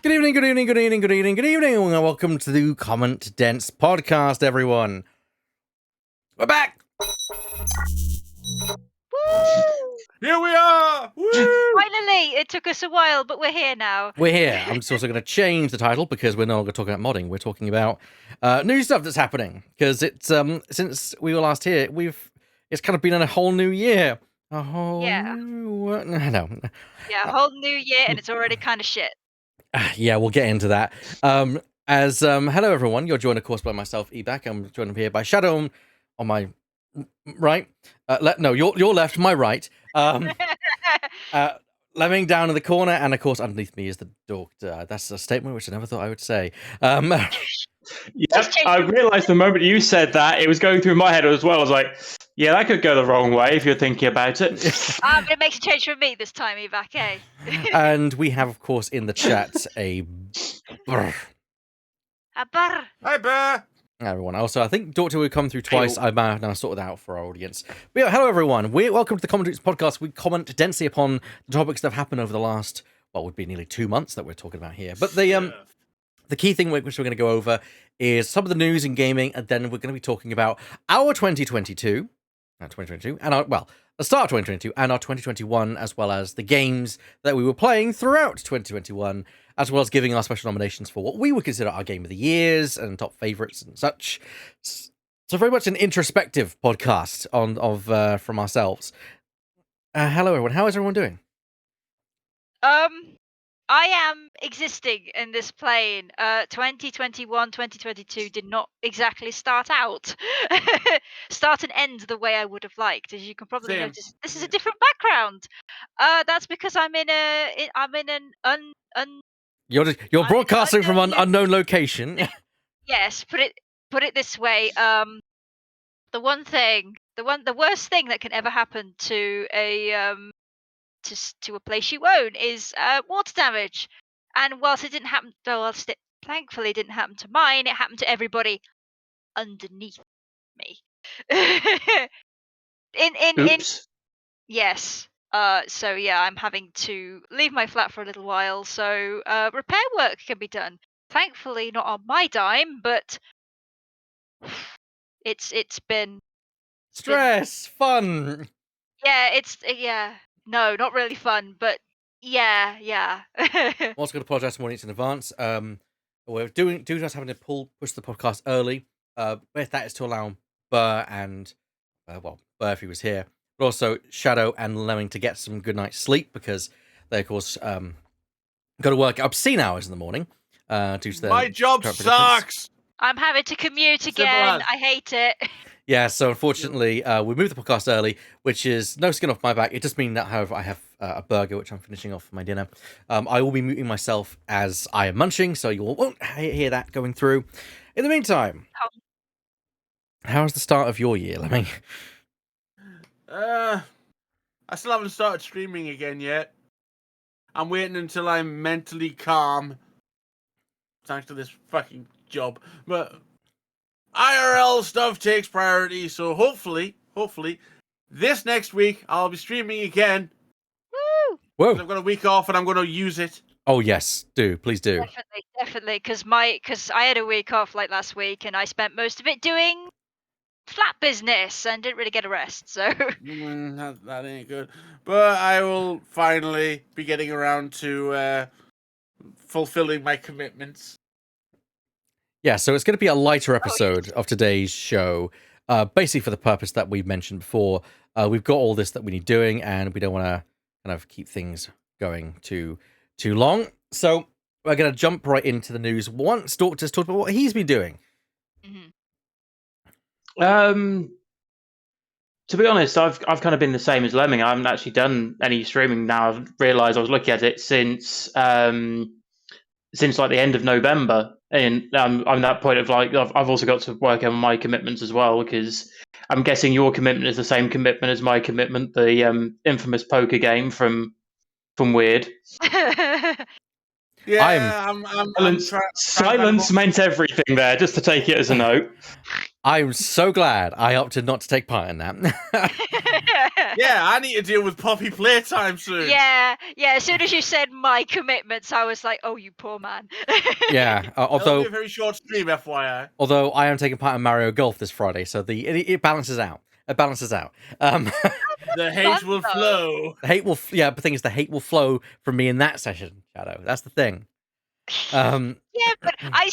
Good evening, good evening, good evening, good evening, good evening, and welcome to the Comment Dense podcast, everyone. We're back! Woo! Here we are! Woo! Finally! It took us a while, but we're here now. We're here. I'm just also going to change the title because we're no longer talking about modding. We're talking about new stuff that's happening. Because it's since we were last here, it's kind of been in a whole new year. A whole new... No. Yeah, a whole new year, and it's already kind of shit. Yeah, we'll get into that. Hello everyone. You're joined, of course, by myself, Ebac. I'm joined here by Shadow on my right. Your left, my right. Lemming down in the corner, and of course, underneath me is the doctor. That's a statement which I never thought I would say. Yep, I realised the moment you said that, it was going through my head as well. I was like, yeah, that could go the wrong way if you're thinking about it. But it makes a change for me this time, Evac, eh? And we have, of course, in the chat a brr. A burr. Hi, Bear! Everyone. Also, I think Doctor will come through twice. I've now sorted out for our audience. But yeah, hello everyone. Welcome to the Comment podcast. We comment densely upon the topics that have happened over the last, would be nearly 2 months that we're talking about here. But the key thing which we're going to go over is some of the news in gaming, and then we're going to be talking about our 2022, and the start of 2022, and our 2021, as well as the games that we were playing throughout 2021, as well as giving our special nominations for what we would consider our game of the years and top favorites and such. So very much an introspective podcast from ourselves. Hello everyone. How is everyone doing? I am existing in this plane. 2021, 2022 did not exactly start out. Start and end the way I would have liked. As you can probably notice, this is a different background. That's because I'm in an You're broadcasting from an unknown location. Yes, put it this way. The worst thing that can ever happen to a place you own is water damage. And whilst it thankfully didn't happen to mine, it happened to everybody underneath me. Oops. Yes. So yeah, I'm having to leave my flat for a little while, so repair work can be done. Thankfully not on my dime, but it's been Fun. Yeah, no, not really fun, but yeah. I'm also going to apologise for mornings in advance. We're doing just having to push the podcast early. If that is to allow Burr and Burr if he was here, but also Shadow and Lemming to get some good night's sleep because they of course got to work obscene hours in the morning. Due to their My job sucks. I'm having to commute again. I hate it. Yeah, so unfortunately, we moved the podcast early, which is no skin off my back. It does mean that, however, I have a burger, which I'm finishing off for my dinner. I will be muting myself as I am munching, so you all won't hear that going through. In the meantime, how's the start of your year, Lemming? I still haven't started streaming again yet. I'm waiting until I'm mentally calm. Thanks to this fucking job. But IRL stuff takes priority, so hopefully, this next week I'll be streaming again. Woo! Whoa! I've got a week off and I'm going to use it. Oh yes, please do. Definitely, because I had a week off like last week, and I spent most of it doing flat business and didn't really get a rest. So that ain't good. But I will finally be getting around to fulfilling my commitments. Yeah, so it's going to be a lighter episode of today's show, basically for the purpose that we've mentioned before. We've got all this that we need doing, and we don't want to kind of keep things going too long. So we're going to jump right into the news. Once Doctor's talked about what he's been doing. To be honest, I've kind of been the same as Lemming. I haven't actually done any streaming now. I've realised I was looking at it since like the end of November, and I'm at that point of like I've also got to work on my commitments as well, because I'm guessing your commitment is the same commitment as my commitment, the infamous poker game from Weird. Yeah, Silence meant everything there, just to take it as a note. I'm so glad I opted not to take part in that. Yeah, I need to deal with Poppy playtime soon. Yeah. As soon as you said my commitments, I was like, "Oh, you poor man." Yeah, It'll be a very short stream, FYI. although I am taking part in Mario Golf this Friday, so it balances out. It balances out. The hate will flow. The hate will, yeah. But the thing is, the hate will flow from me in that session, Shadow. That's the thing. Yeah, but I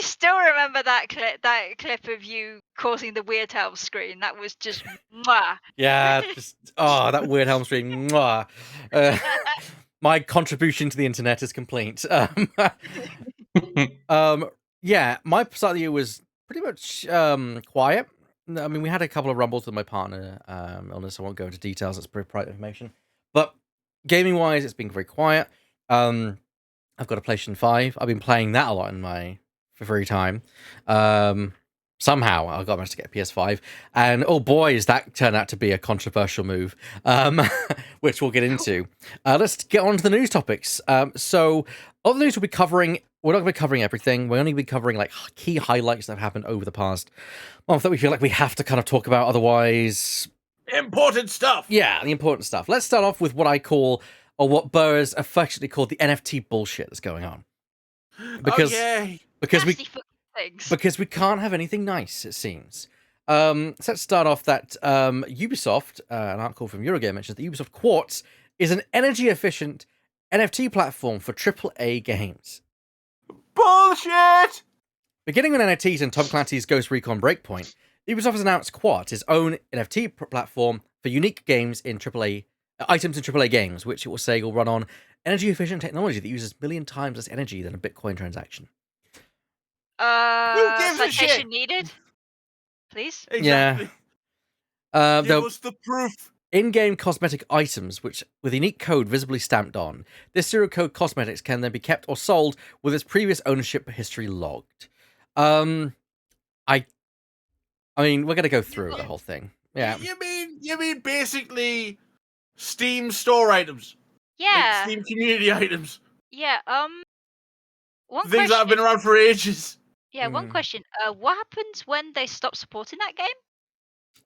still remember that clip of you causing the weird help screen. That was just mwah. Yeah, just that weird helm stream. Mwah. My contribution to the internet is complete. Yeah, my start of the year was pretty much quiet. I mean, we had a couple of rumbles with my partner illness. I won't go into details. It's pretty private information. But gaming wise, it's been very quiet. I've got a PlayStation 5. I've been playing that a lot in my free time. Somehow I managed to get a PS5, and oh boy, is that turned out to be a controversial move, which we'll get into. Let's get on to the news topics. So, all the news we're not going to be covering everything. We're only going to be covering like key highlights that have happened over the past month that we feel like we have to kind of talk about. Otherwise, Important stuff. yeah, the important stuff. Let's start off with what I call, or what Burrs affectionately called, the NFT bullshit that's going on. Because because Nasty fucking things. because we can't have anything nice, it seems. So let's start off that Ubisoft, an article from Eurogamer mentions that Ubisoft Quartz is an energy-efficient NFT platform for AAA games. Bullshit! Beginning with NFTs and Tom Clancy's Ghost Recon Breakpoint, Ubisoft has announced Quartz, its own NFT platform for unique games in AAA items in AAA games, which it will say will run on energy-efficient technology that uses a million times less energy than a Bitcoin transaction. Who gives a Citation shit? needed, please. Exactly. Give Though us the proof. in-game cosmetic items, which with unique code visibly stamped on, this serial code cosmetics can then be kept or sold with its previous ownership history logged. I mean, we're gonna go through the whole thing. Yeah. You mean basically Steam store items? Yeah. Like Steam community items. Yeah. One Things that have been question. around for ages. Yeah. One question. What happens when they stop supporting that game?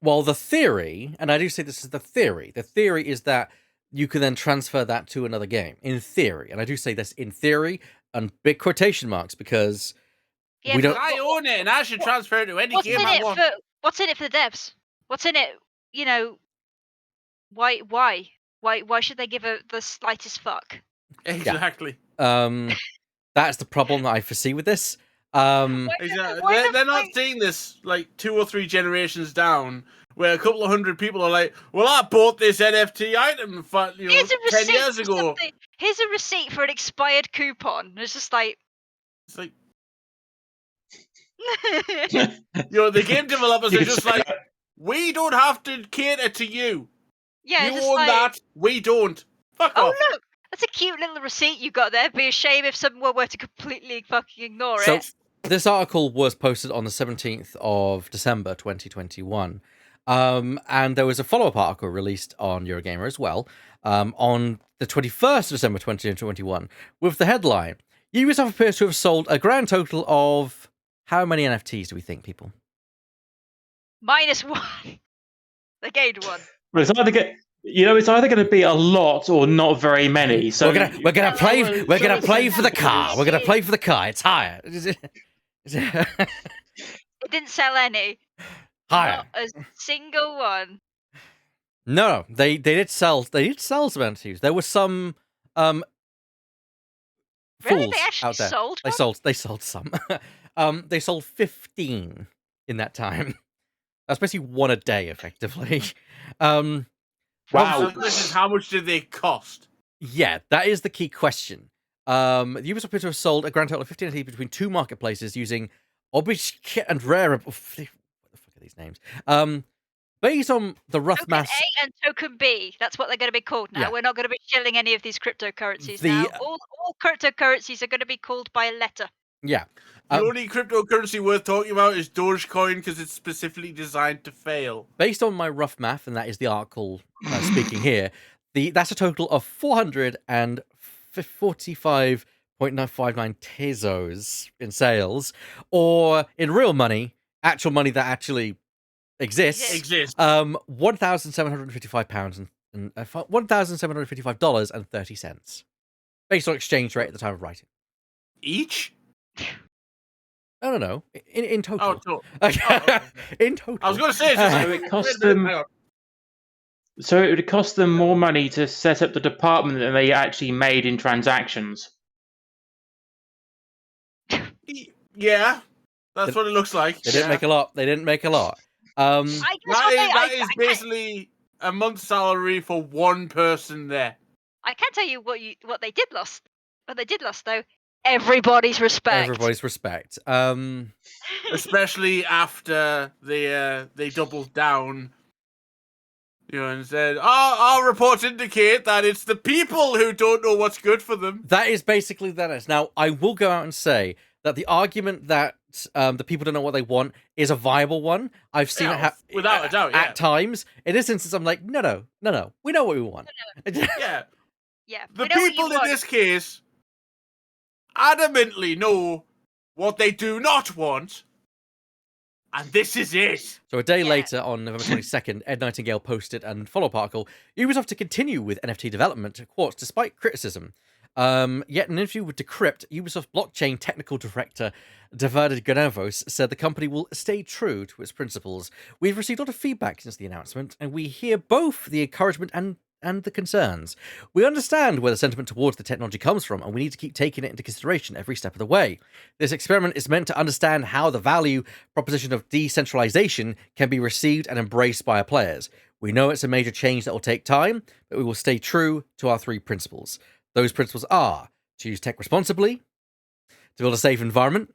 Well, the theory, and I do say this is the theory is that you can then transfer that to another game. In theory. And I do say this in theory and big quotation marks because Yeah, we but don't. I own it and I should transfer it to any What's game in I it want. for? What's in it for the devs? What's in it? You know. Why? Why should they give the slightest fuck? Exactly. That's the problem that I foresee with this. Exactly. They're not seeing this like 2 or 3 generations down, where a couple of hundred people are like, "Well, I bought this NFT item for 10 years for ago." something. Here's a receipt for an expired coupon. It's just like, It's like, the game developers are just like, "We don't have to cater to you. yeah, You it's just own like, that. We don't. Fuck oh off." look, that's a cute little receipt you got there. Be a shame if someone were to completely fucking ignore So it. this article was posted on the 17th of December 2021. And there was a follow-up article released on Eurogamer as well on the 21st of December 2021 with the headline, Ubisoft appears to have sold a grand total of... How many NFTs do we think, people? -1. They gained 1. Well, it's either going to be a lot or not very many. So we're gonna play for the car. We're gonna play for the car. It's higher. It didn't sell any. Higher. Not a single one. No, they did sell. They did sell some NFTs. There were some Really? fools They actually out there. sold They one? sold some. They sold 15 in that time. That's basically one a day, effectively. Wow. So this is how much did they cost? Yeah, that is the key question. The Ubisoft appears to have sold a grand total of 15 NFTs between 2 marketplaces using obscure and rare. What the fuck are these names? Based on the rough Token mass. A and Token B. That's what they're going to be called now. Yeah. We're not going to be shilling any of these cryptocurrencies The- now. All cryptocurrencies are going to be called by a letter. Yeah. The only cryptocurrency worth talking about is Dogecoin because it's specifically designed to fail. Based on my rough math, and that is the article speaking here, that's a total of 445.959 tezos in sales, or in real money, actual money that actually exists. Exists. £1,755 and $1,755.30 based on exchange rate at the time of writing. Each? I don't know. In total. Oh, Okay. In total. I was going to say, it's just So like, it cost wait a minute, them. hang on. So it would cost them more money to set up the department than they actually made in transactions. Yeah, that's what it looks like. They didn't make a lot. They didn't make a lot. I guess That is basically a month's salary for one person there. I can tell you what they did lost. What they did lost though, everybody's respect. Everybody's respect. Especially after they doubled down, and said, our reports indicate that it's the people who don't know what's good for them. That is basically that. Now, I will go out and say that the argument that the people don't know what they want is a viable one. I've seen it without a doubt, at times. In this instance, I'm like, no, we know what we want. Yeah. Yeah. The people in this case adamantly know what they do not want, and this is it. So a day later, on November 22nd, Ed Nightingale posted and follow-up article, Ubisoft to continue with NFT development at Quartz despite criticism. Yet in an interview with Decrypt, Ubisoft blockchain technical director David Ganevos said the company will stay true to its principles. We've received a lot of feedback since the announcement, and we hear both the encouragement and the concerns. We understand where the sentiment towards the technology comes from, and we need to keep taking it into consideration every step of the way. This experiment is meant to understand how the value proposition of decentralization can be received and embraced by our players. We know it's a major change that will take time, but we will stay true to our 3 principles. Those principles are to use tech responsibly, to build a safe environment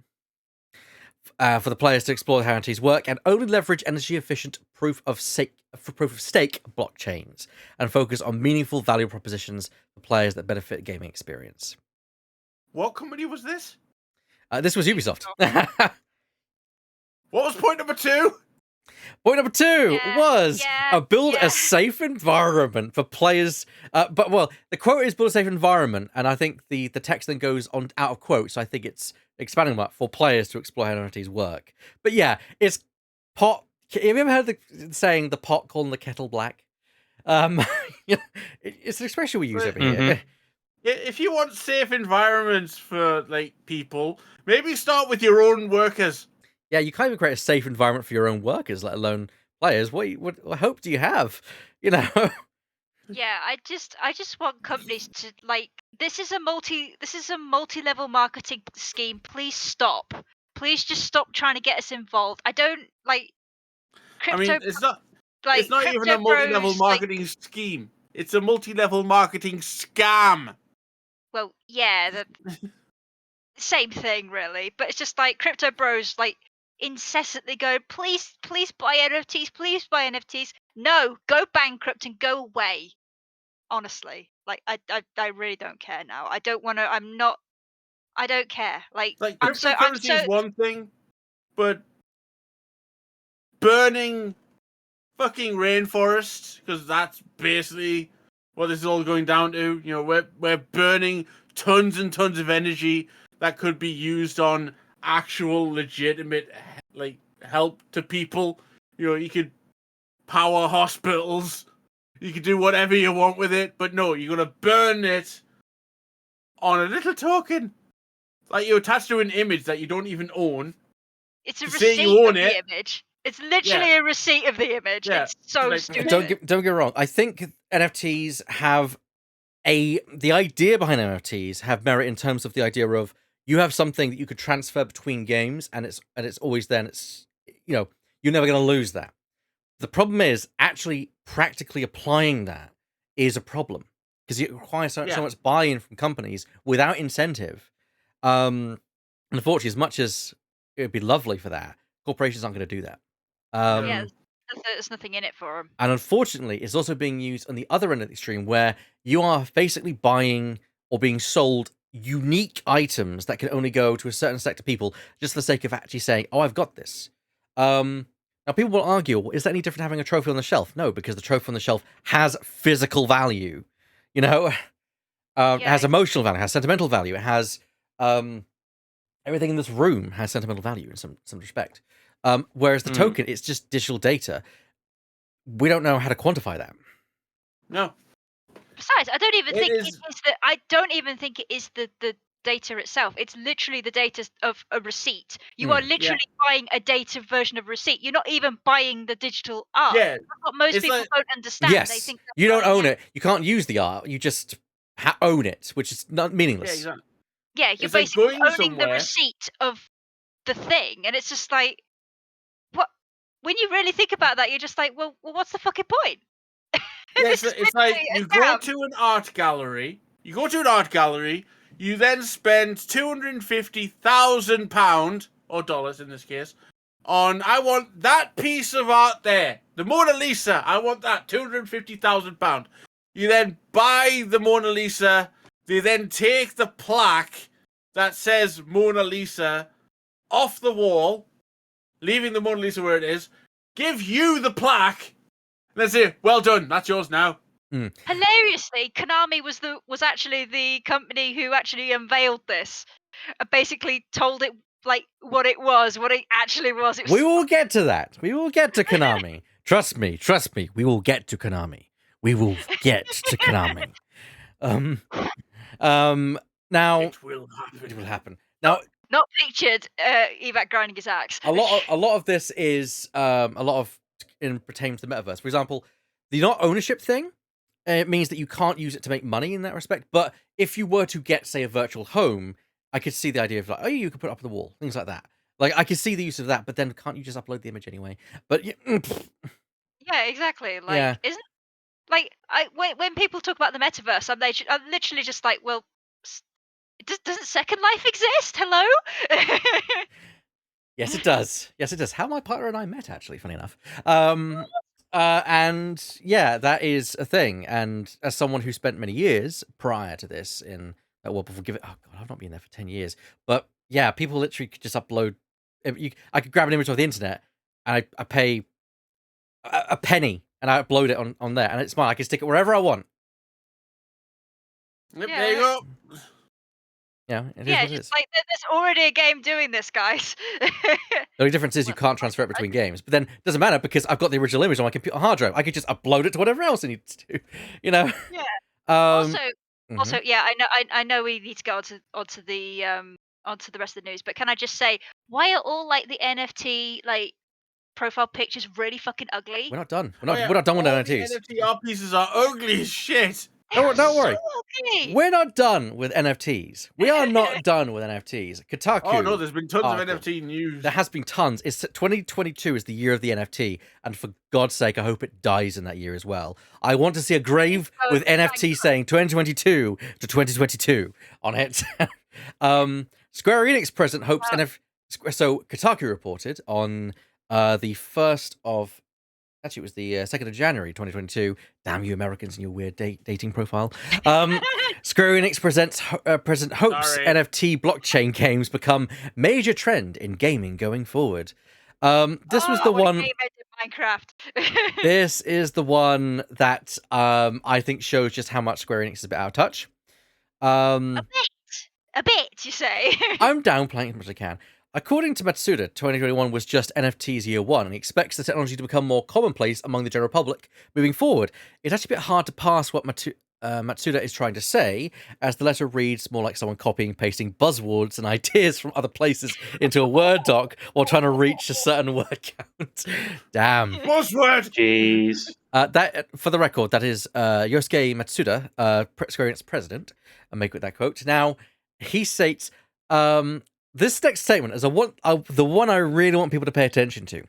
for the players to explore how NFTs work, and only leverage energy-efficient proof of stake blockchains, and focus on meaningful value propositions for players that benefit gaming experience. What company was this? This was Ubisoft. What was point number 2? Point number 2 was build a safe environment for players. But the quote is build a safe environment, and I think the text then goes on out of quote, so I think it's expanding that for players to explore how NFTs work. But yeah, it's pot. Have you ever heard the saying the pot calling the kettle black? It's an expression we use over here. If you want safe environments for people, maybe start with your own workers. Yeah, you can't even create a safe environment for your own workers, let alone players. What hope do you have? Yeah, I just want companies to this is a multi-level marketing scheme. Please stop. Please just stop trying to get us involved. I don't crypto. I mean, it's not even a multi-level marketing scheme. It's a multi-level marketing scam. Well, yeah, the same thing really, but it's just crypto bros incessantly go, please buy NFTs, no, go bankrupt and go away. Honestly, I really don't care now. I don't care. Cryptocurrency is one thing, but burning fucking rainforests, because that's basically what this is all going down to. We're burning tons and tons of energy that could be used on actual legitimate help to people. You could power hospitals, you could do whatever you want with it, but no, you're gonna burn it on a little token, you attach to an image that you don't even own. It's a receipt of the image. It's literally a receipt of the image. Yeah. It's so stupid. Don't get me wrong. I think NFTs have the idea behind NFTs have merit in terms of the idea of you have something that you could transfer between games, and it's always there. And it's you're never going to lose that. The problem is actually practically applying that is a problem, because it requires so much buy-in from companies without incentive. Unfortunately, as much as it would be lovely for that, corporations aren't going to do that. There's nothing in it for them. And unfortunately, it's also being used on the other end of the extreme, where you are basically buying or being sold unique items that can only go to a certain select of people, just for the sake of actually saying, "Oh, I've got this." Now, people will argue, well, is that any different having a trophy on the shelf? No, because the trophy on the shelf has physical value. It has emotional value, has sentimental value. It has everything in this room has sentimental value in some respect. Whereas the token, it's just digital data. We don't know how to quantify that. No. Besides, I don't even It think is- it is the. I don't even think it is the data itself. It's literally the data of a receipt. You are literally buying a data version of a receipt. You're not even buying the digital art. Yeah. That's what most It's people like- don't understand. Yes, They think you don't buying own it. You can't use the art. You just own it, which is not Yeah, meaningless. exactly. Yeah, you're It's like basically going owning the somewhere- receipt of the thing, and it's just like, what? When you really think about that, you're just like, well what's the fucking point? Yeah, This is it's like literally a you go scam. to an art gallery. You then spend £250,000 or dollars in this case on I want that piece of art there, the Mona Lisa. I want that £250,000. You then buy the Mona Lisa. They then take the plaque that says Mona Lisa off the wall, leaving the Mona Lisa where it is. Give you the plaque. Let's say, well done. That's yours now. Hilariously, Konami was actually the company who actually unveiled this, and basically told it like what it actually was. It was We will get to that. We will get to Konami. Trust me. We will get to Konami. We will get to Konami. Now It will happen. it will happen. Now not pictured. Evac grinding his axe. a lot of this is pertains to the metaverse. For example, the not ownership thing. It means that you can't use it to make money in that respect. But if you were to get, say, a virtual home, I could see the idea of like, oh, you could put it up on the wall, things like that. Like I could see the use of that, but then can't you just upload the image anyway? But Yeah, exactly. Like, Yeah. isn't like when people talk about the metaverse, I'm literally just like, well, doesn't Second Life exist? Hello. yes, it does. Yes, it does. How my partner and I met, actually, funny enough. And yeah, that is a thing. And as someone who spent many years prior to this in well, before give it, oh god, I've not been there for 10 years. But yeah, people literally could just upload. I could grab an image off the internet, and I pay a penny, and I upload it on there, and it's mine. I can stick it wherever I want. Yep, Yeah. there you go. Yeah, it is Yeah, what it is. just like there's already a game doing this, guys. The only difference is you can't transfer it between games. But then it doesn't matter because I've got the original image on my computer hard drive. I could just upload it to whatever else I need to do. You know. Yeah. Um, Also, yeah, I know we need to go onto the rest of the news, but can I just say, why are all like the NFT like profile pictures really fucking ugly? we're not done. Oh, yeah, We're not done with all the NFTs. NFT art pieces are ugly as shit. Don't worry. So ugly. We're not done with NFTs. We are not done with NFTs. Kotaku. Oh no, there's been tons article. of NFT news. There has been tons. It's 2022 is the year of the NFT, and for God's sake, I hope it dies in that year as well. I want to see a grave Oh, with thank NFT God. saying 2022 to 2022 on it. Square Enix president hopes So Kotaku reported on the 1st of. Actually, it was the 2nd of January, 2022. Damn you Americans and your weird dating profile. Square Enix President hopes Sorry. NFT blockchain games become major trend in gaming going forward. This was the one. Game ended Minecraft. This is the one that I think shows just how much Square Enix is a bit out of touch. A bit, you say? I'm downplaying as much as I can. According to Matsuda, 2021 was just NFT's year one, and he expects the technology to become more commonplace among the general public moving forward. It's actually a bit hard to pass what Matsuda is trying to say, as the letter reads more like someone copying and pasting buzzwords and ideas from other places into a Word doc while trying to reach a certain word count. Damn. Buzzword. Jeez. That, for the record, that is Yosuke Matsuda, Square Enix president. I'll make with that quote. Now, he states, this next statement is the one I really want people to pay attention to.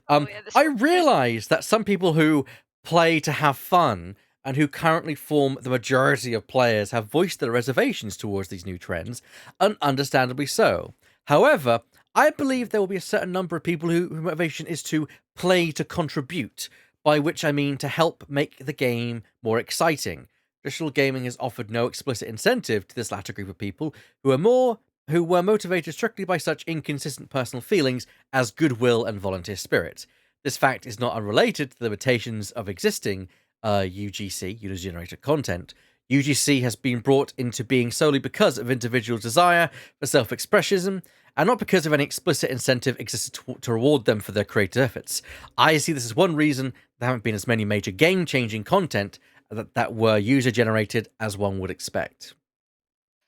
I realize that some people who play to have fun and who currently form the majority of players have voiced their reservations towards these new trends, and understandably so. However, I believe there will be a certain number of people whose motivation is to play to contribute, by which I mean to help make the game more exciting. Traditional gaming has offered no explicit incentive to this latter group of people who were motivated strictly by such inconsistent personal feelings as goodwill and volunteer spirit. This fact is not unrelated to the limitations of existing UGC, user-generated content. UGC has been brought into being solely because of individuals' desire for self-expression, and not because of any explicit incentive existed to reward them for their creative efforts. I see this as one reason there haven't been as many major game-changing content that were user-generated as one would expect.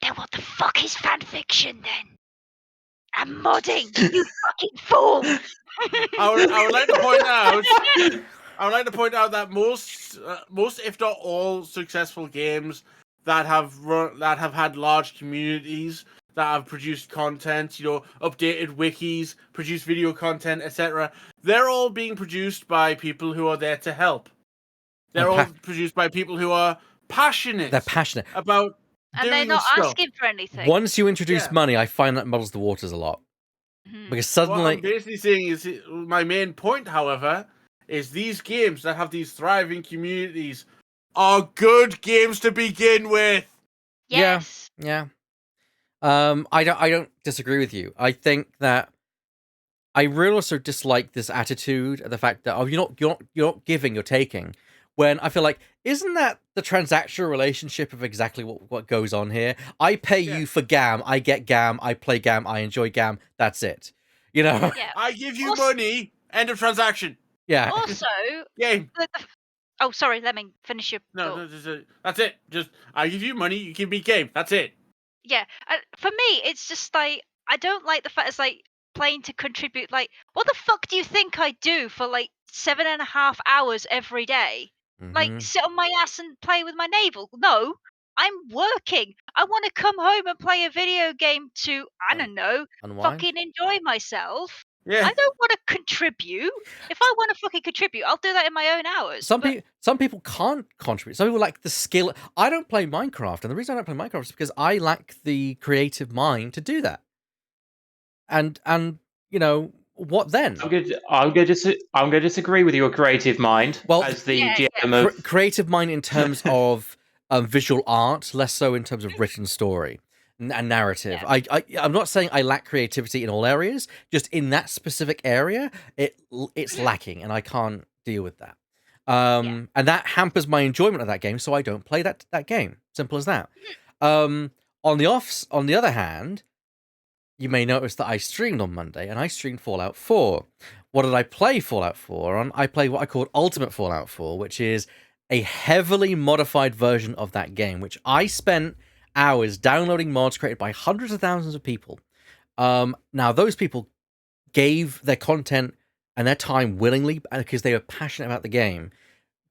Then what the fuck is fanfiction then? And modding, you fucking fool! I would like to point out. I would like to point out that most, if not all, successful games that have had large communities, that have produced content, updated wikis, produced video content, etc. They're all being produced by people who are there to help. They're all produced by people who are passionate. They're passionate about and doing they're not stuff. asking for anything. Once you introduce money, I find that muddles the waters a lot. Because suddenly... What I'm basically saying is, my main point, however, is these games that have these thriving communities are good games to begin with. Yes. Yeah. I don't disagree with you. I think that I really also dislike this attitude, the fact that you're not giving, you're taking. When I feel like, isn't that the transactional relationship of exactly what goes on here? I pay you for GAM, I get GAM, I play GAM, I enjoy GAM. That's it. Yeah. I give you money. End of transaction. Yeah. Also, game. Oh, sorry. Let me finish your No, thought. that's it. Just I give you money, you give me game. That's it. Yeah. For me, it's just like I don't like the fact it's like playing to contribute. Like, what the fuck do you think I do for like 7.5 hours every day? Like, sit on my ass and play with my navel? No, I'm working. I want to come home and play a video game to, I don't know, Unwind? fucking enjoy myself. Yeah. I don't want to contribute. If I want to fucking contribute, I'll do that in my own hours. Some people can't contribute. Some people lack the skill. I don't play Minecraft, and the reason I don't play Minecraft is because I lack the creative mind to do that. And what then? I'm going to disagree with your creative mind. Well, as the GM of creative mind in terms of visual art, less so in terms of written story and narrative. Yeah. I'm not saying I lack creativity in all areas. Just in that specific area, it's lacking, and I can't deal with that. And that hampers my enjoyment of that game, so I don't play that game. Simple as that. On the other hand, you may notice that I streamed on Monday, and I streamed Fallout 4. What did I play Fallout 4 on? I played what I called Ultimate Fallout 4, which is a heavily modified version of that game, which I spent hours downloading mods created by hundreds of thousands of people. Now, those people gave their content and their time willingly because they were passionate about the game.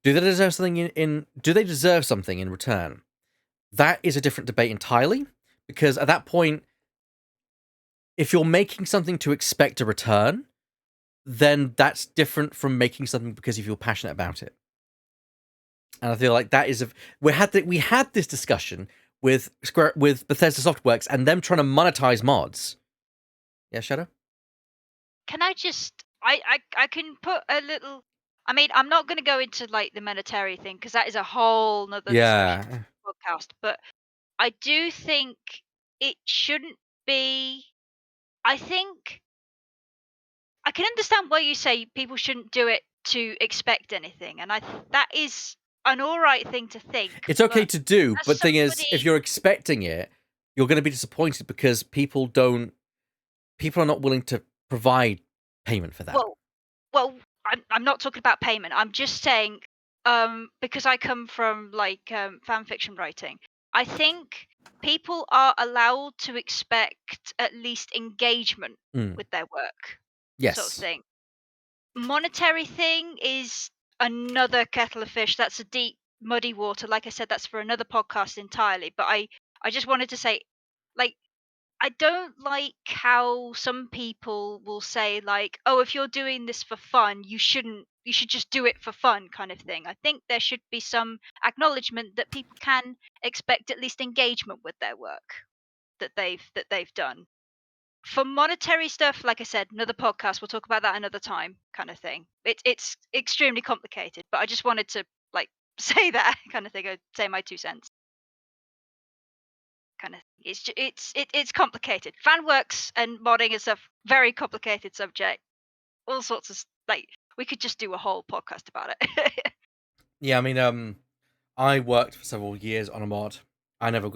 Do they deserve something do they deserve something in return? That is a different debate entirely, because at that point, if you're making something to expect a return, then that's different from making something because you feel passionate about it. And I feel like that is we had this discussion with Bethesda Softworks and them trying to monetize mods. Yeah, Shadow? Can I just I can put a little. I mean, I'm not going to go into like the monetary thing because that is a whole nother discussion podcast. But I do think it shouldn't be. I think I can understand why you say people shouldn't do it to expect anything, and that is an all right thing to think. It's okay to do, but the thing is, if you're expecting it, you're going to be disappointed because people are not willing to provide payment for that. Well, I'm not talking about payment. I'm just saying, because I come from like fan fiction writing, I think people are allowed to expect at least engagement with their work. Yes. Sort of thing. Monetary thing is another kettle of fish. That's a deep, muddy water. Like I said, that's for another podcast entirely. But I just wanted to say, like, I don't like how some people will say like, "Oh, if you're doing this for fun, you should just do it for fun," kind of thing. I think there should be some acknowledgement that people can expect at least engagement with their work that they've done. For monetary stuff, like I said, another podcast, we'll talk about that another time, kind of thing. It's extremely complicated, but I just wanted to like say that kind of thing. I'd say my 2 cents. Kind of it's complicated. Fan works and modding is a very complicated subject. All sorts of like we could just do a whole podcast about it. Yeah, I mean, I worked for several years on a mod. I never,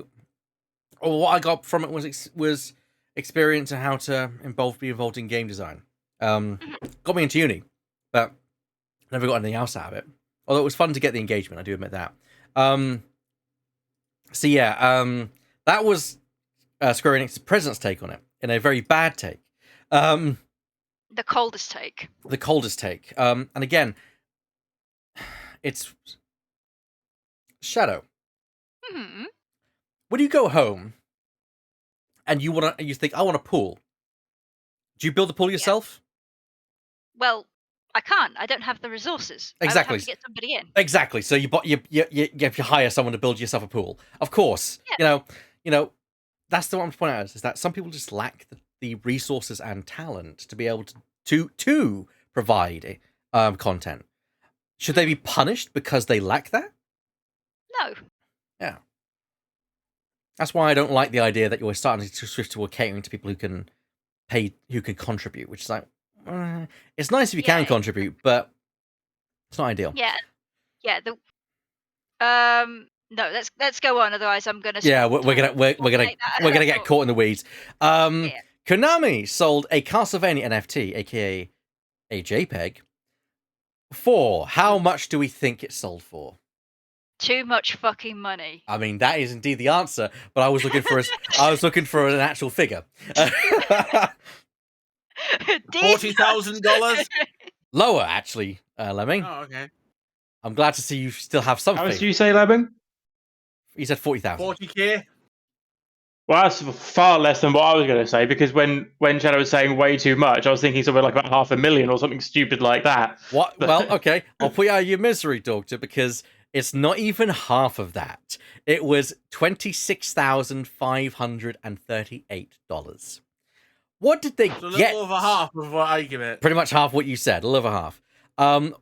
or what I got from it was experience in how to be involved in game design. Got me into uni, but never got anything else out of it. Although it was fun to get the engagement, I do admit that. So yeah, that was Square Enix's President's take on it, in a very bad take. The coldest take. The coldest take. And again, it's Shadow. Hmm. When you go home and you think, I want a pool. Do you build the pool yourself? Well, I can't. I don't have the resources. Exactly. I would have to get somebody in. Exactly. So you hire someone to build yourself a pool. Of course. Yeah. You know, that's the one I'm pointing out is that some people just lack the resources and talent to be able to provide content. Should they be punished because they lack that? No. Yeah. That's why I don't like the idea that you're starting to switch to catering to people who can contribute, which is like, it's nice if you can contribute, but it's not ideal. Yeah. Yeah. No. Let's go on. Otherwise, I'm gonna. Yeah, we're gonna get caught in the weeds. Konami sold a Castlevania NFT, aka a JPEG, for how much do we think it sold for? Too much fucking money. I mean, that is indeed the answer, but I was looking for an actual figure. $40,000. Lower, actually, Lemming. Oh, okay. I'm glad to see you still have something. How much did you say, Lemming? He said 40,000. 40k. Well, that's far less than what I was going to say, because when Shadow was saying way too much, I was thinking something like about 500,000 or something stupid like that. What? Well, okay, I'll put you out of your misery, Doctor, because it's not even half of that. It was $26,538. What did they So a get? little over half of what I give it. Pretty much half what you said, a little over half.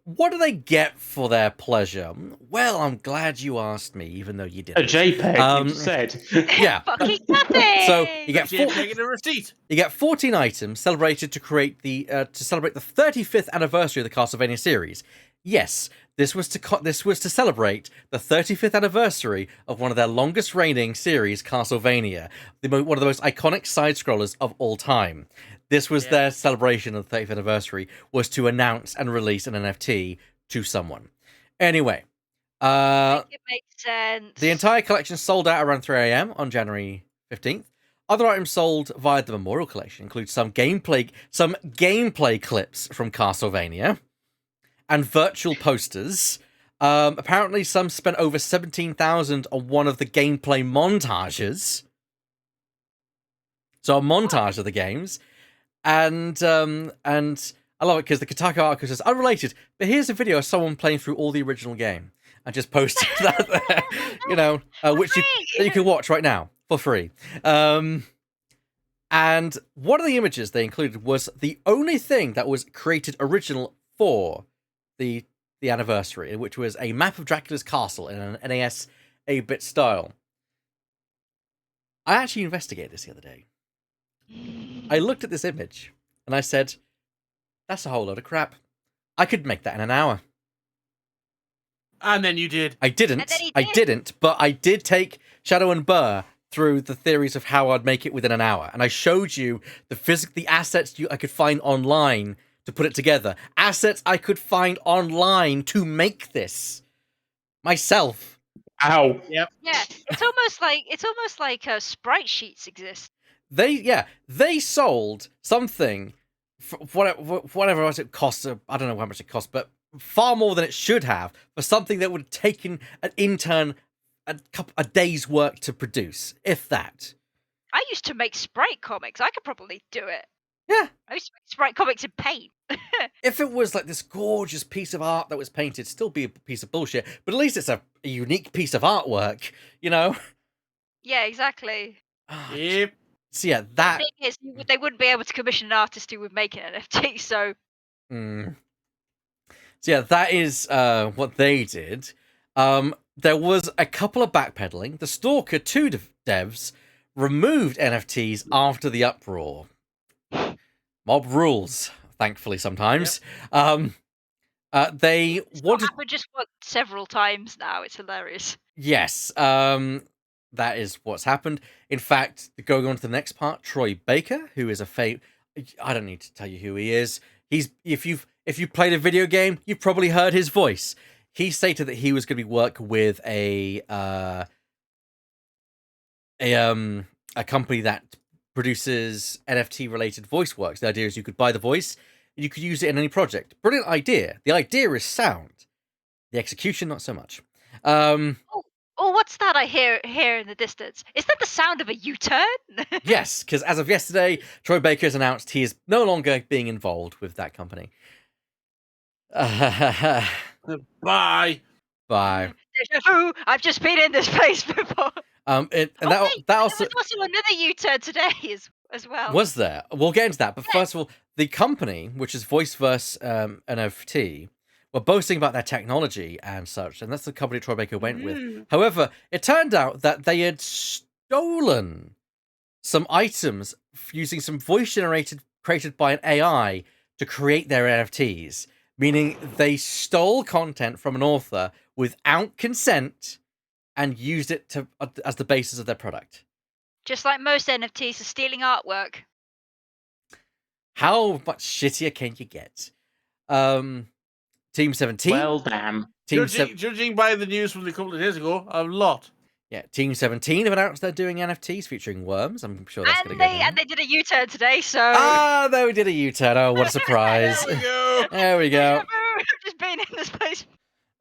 What do they get for their pleasure? Well, I'm glad you asked me, even though you didn't. A JPEG, you said. Yeah. Fucking nothing. So you get JPEG and a receipt. You get 14 items celebrated to celebrate the 35th anniversary of the Castlevania series. Yes, this was to celebrate the 35th anniversary of one of their longest reigning series, Castlevania, one of the most iconic side scrollers of all time. This was their celebration of the 35th anniversary, was to announce and release an NFT to someone. Anyway, it makes sense. the entire collection sold out around 3 a.m. on January 15th. Other items sold via the Memorial Collection include some gameplay clips from Castlevania and virtual posters. Apparently, some spent over 17,000 on one of the gameplay montages. So a montage of the games. And I love it because the Kotaku article says, unrelated, but here's a video of someone playing through all the original game. I just posted that there, which you can watch right now for free. And one of the images they included was the only thing that was created original for the anniversary, which was a map of Dracula's castle in an NAS 8-bit style. I actually investigated this the other day. I looked at this image and I said, that's a whole load of crap. I could make that in an hour. And then you did. I didn't, but I did take Shadow and Burr through the theories of how I'd make it within an hour. And I showed you the assets I could find online to put it together. Assets I could find online to make this myself. Ow. Yep. Yeah, it's almost like sprite sheets exist. They sold something for whatever it costs. I don't know how much it cost, but far more than it should have for something that would have taken an intern a day's work to produce, if that. I used to make sprite comics. I could probably do it. Yeah. I used to make sprite comics in paint. If it was like this gorgeous piece of art that was painted, it'd still be a piece of bullshit. But at least it's a unique piece of artwork, Yeah, exactly. Yep. So yeah, The thing is, they wouldn't be able to commission an artist who would make an NFT, so... So yeah, that is what they did. There was a couple of backpedaling. The Stalker 2 devs removed NFTs after the uproar. Mob rules, thankfully, sometimes. Yep. They It's wanted. happened just several times now. It's hilarious. Yes, that is what's happened. In fact, going on to the next part, Troy Baker, who is I don't need to tell you who he is. If you've played a video game, you've probably heard his voice. He stated that he was going to be working with a company that produces NFT related voice works. The idea is you could buy the voice and you could use it in any project. Brilliant idea. The idea is sound. The execution, not so much. Oh, what's that I hear in the distance? Is that the sound of a U-turn? Yes, because as of yesterday, Troy Baker has announced he is no longer being involved with that company. Bye. Bye. Deja vu, I've just been in this place before. That also there was also another U-turn today as well. was there. We'll get into that, but first of all, the company, which is Voiceverse NFT, were boasting about their technology and such, and that's the company Troy Baker went with. However, it turned out that they had stolen some items using some voice created by an AI to create their NFTs, meaning they stole content from an author without consent and used it as the basis of their product. Just like most NFTs are stealing artwork. How much shittier can you get? Team 17. Well, damn. Judging by the news from a couple of days ago, a lot. Yeah, Team 17 have announced they're doing NFTs featuring worms. I'm sure that's going to go down. And they did a U-turn today, so... Ah, there we did a U-turn. Oh, what a surprise. There we go. There we go. I've just been in this place.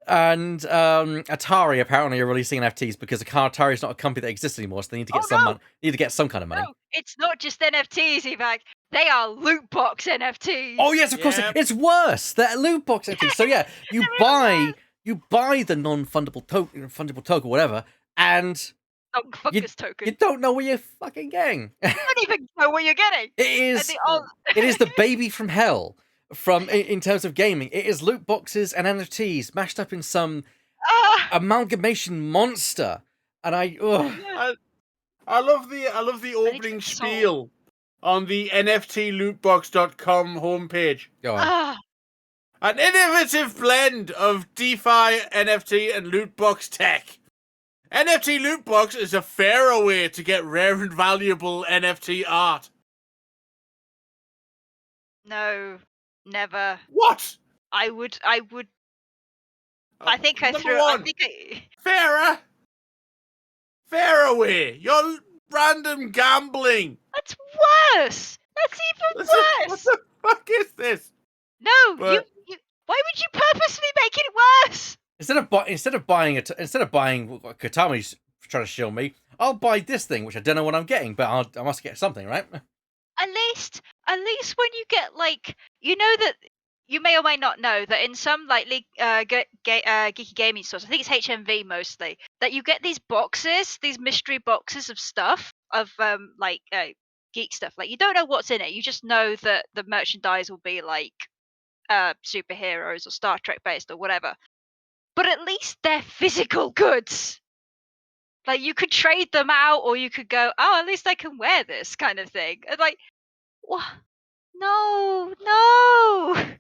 And Atari apparently are releasing NFTs because Atari is not a company that exists anymore, so they need to get some kind of money. No, it's not just NFTs, Evac. They are loot box NFTs. Oh yes, of course. It's worse. They're loot box NFTs. So yeah, you buy the non-fundable token, whatever, and you don't know what you're fucking getting. You don't even know what you're getting. It is the baby from hell. In terms of gaming, it is loot boxes and NFTs mashed up in some amalgamation monster, and I love the opening spiel on the NFTlootbox.com homepage. Go on. An innovative blend of DeFi, NFT, and lootbox tech. NFT Lootbox is a fairer way to get rare and valuable NFT art. No. Never. What? I think I threw. One, I think fairer way. You're random gambling. That's worse. That's even worse. What the fuck is this? No, you. Why would you purposely make it worse? Instead of buying what Katami's trying to show me, I'll buy this thing, which I don't know what I'm getting, but I must get something, right? At least when you get that you may or may not know that in some geeky gaming stores, I think it's HMV mostly, that you get these boxes, these mystery boxes of stuff of geek stuff. Like you don't know what's in it. You just know that the merchandise will be like superheroes or Star Trek based or whatever. But at least they're physical goods. Like you could trade them out, or you could go, oh, at least I can wear this kind of thing. And like, what? No.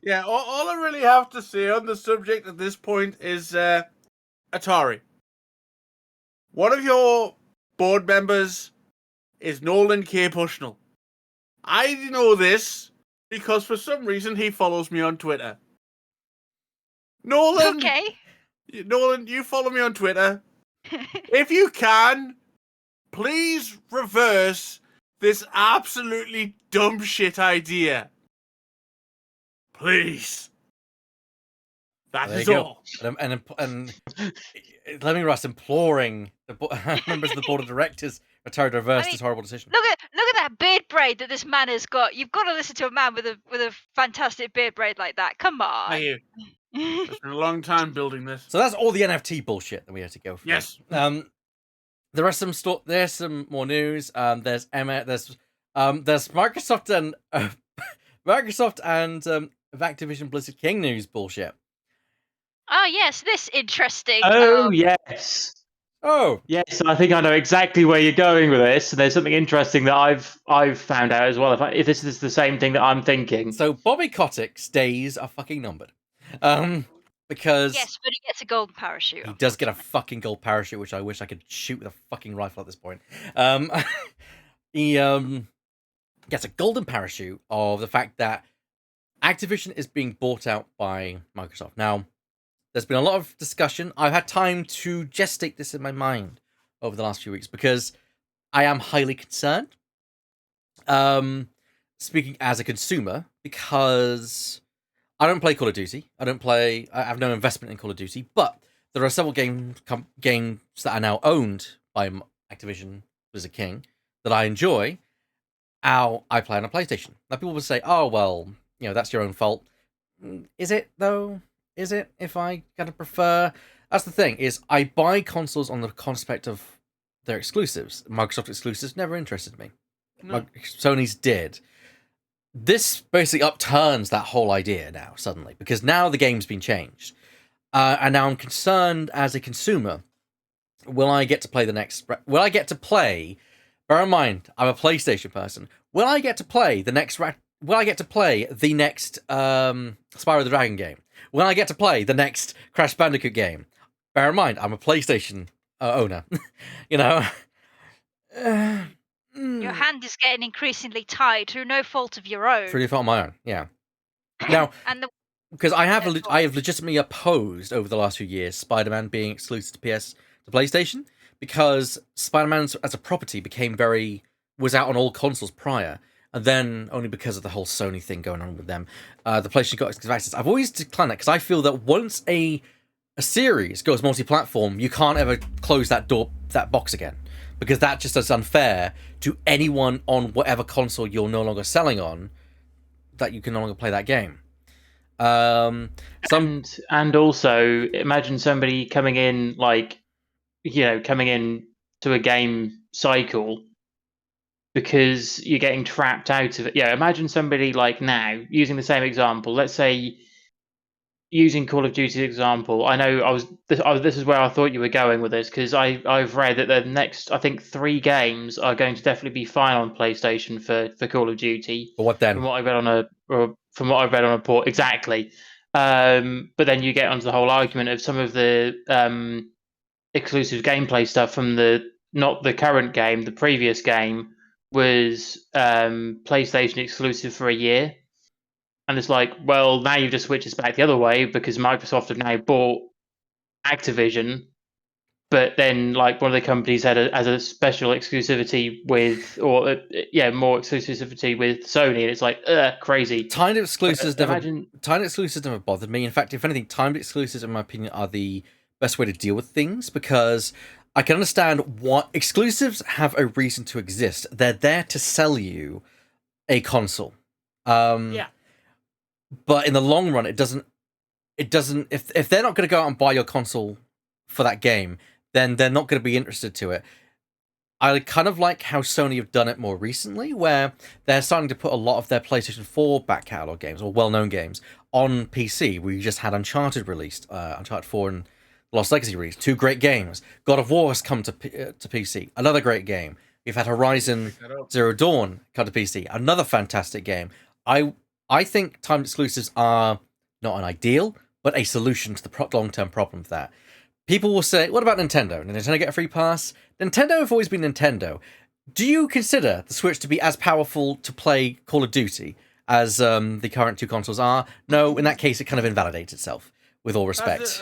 Yeah, all I really have to say on the subject at this point is Atari. One of your board members is Nolan K. Bushnell. I know this because for some reason he follows me on Twitter. Nolan, okay. Nolan, you follow me on Twitter. If you can, please reverse this absolutely dumb shit idea. Please. That is all. And Lemmy Russ imploring the members of the board of directors to reverse this horrible decision. Look at that beard braid that this man has got. You've got to listen to a man with a fantastic beard braid like that. Come on. Thank you. It's been a long time building this. So that's all the NFT bullshit that we had to go through. Yes. There are there's some more news. There's Microsoft and Activision Blizzard King news bullshit. Oh yes, this interesting. Yes. Oh yes, I think I know exactly where you're going with this. There's something interesting that I've found out as well. If this is the same thing that I'm thinking. So Bobby Kotick's days are fucking numbered. Because Yes, but he gets a golden parachute. he does get a fucking gold parachute, which I wish I could shoot with a fucking rifle at this point. He gets a golden parachute of the fact that Activision is being bought out by Microsoft. Now, there's been a lot of discussion. I've had time to gestate this in my mind over the last few weeks because I am highly concerned. Speaking as a consumer, because I don't play Call of Duty. I have no investment in Call of Duty, but there are several games that are now owned by Activision Blizzard King that I enjoy. I play on a PlayStation. Now people will say, "Oh well, that's your own fault." Is it though? Is it? If I gotta prefer, that's the thing. Is I buy consoles on the concept of their exclusives. Microsoft exclusives never interested me. No. Sony's did. This basically upturns that whole idea now suddenly because now the game's been changed, and now I'm concerned as a consumer. Will I get to play the next? Will I get to play? Bear in mind, I'm a PlayStation person. Will I get to play the next? Will I get to play the next Spyro the Dragon game? Will I get to play the next Crash Bandicoot game? Bear in mind, I'm a PlayStation owner. Your hand is getting increasingly tied through no fault of your own. Through fault of my own, yeah. Now, because I have legitimately opposed over the last few years Spider-Man being exclusive to PlayStation, because Spider-Man as a property was out on all consoles prior, and then only because of the whole Sony thing going on with them, the PlayStation got exclusive access. I've always declined that because I feel that once a series goes multi-platform, you can't ever close that box again, because that just is unfair to anyone on whatever console you're no longer selling on, that you can no longer play that game. And also imagine somebody coming in to a game cycle because you're getting trapped out of it. Yeah, imagine somebody like now using the same example. Let's say using Call of Duty example. I know this is where I thought you were going with this, because I've read that the next, I think, 3 games are going to definitely be fine on PlayStation for Call of Duty. But what then? From what I read on a port, exactly. But then you get onto the whole argument of some of the exclusive gameplay stuff from not the current game, the previous game was PlayStation exclusive for a year. And it's like, well, now you've just switched us back the other way because Microsoft have now bought Activision, but then one of the companies has a special exclusivity with, more exclusivity with Sony, and it's like, crazy. Timed exclusives never bothered me. In fact, if anything, timed exclusives, in my opinion, are the best way to deal with things, because I can understand what exclusives have a reason to exist. They're there to sell you a console. Yeah. But in the long run, it doesn't. If they're not going to go out and buy your console for that game, then they're not going to be interested to it. I kind of like how Sony have done it more recently, where they're starting to put a lot of their PlayStation 4 back catalog games, or well-known games, on PC. We just had Uncharted released, Uncharted 4 and Lost Legacy released. 2 great games. God of War has come to PC. Another great game. We've had Horizon Zero Dawn come to PC. Another fantastic game. I think timed exclusives are not an ideal, but a solution to the long-term problem of that. People will say, what about Nintendo? Did Nintendo get a free pass? Nintendo have always been Nintendo. Do you consider the Switch to be as powerful to play Call of Duty as the current 2 consoles are? No, in that case, it kind of invalidates itself, with all respect.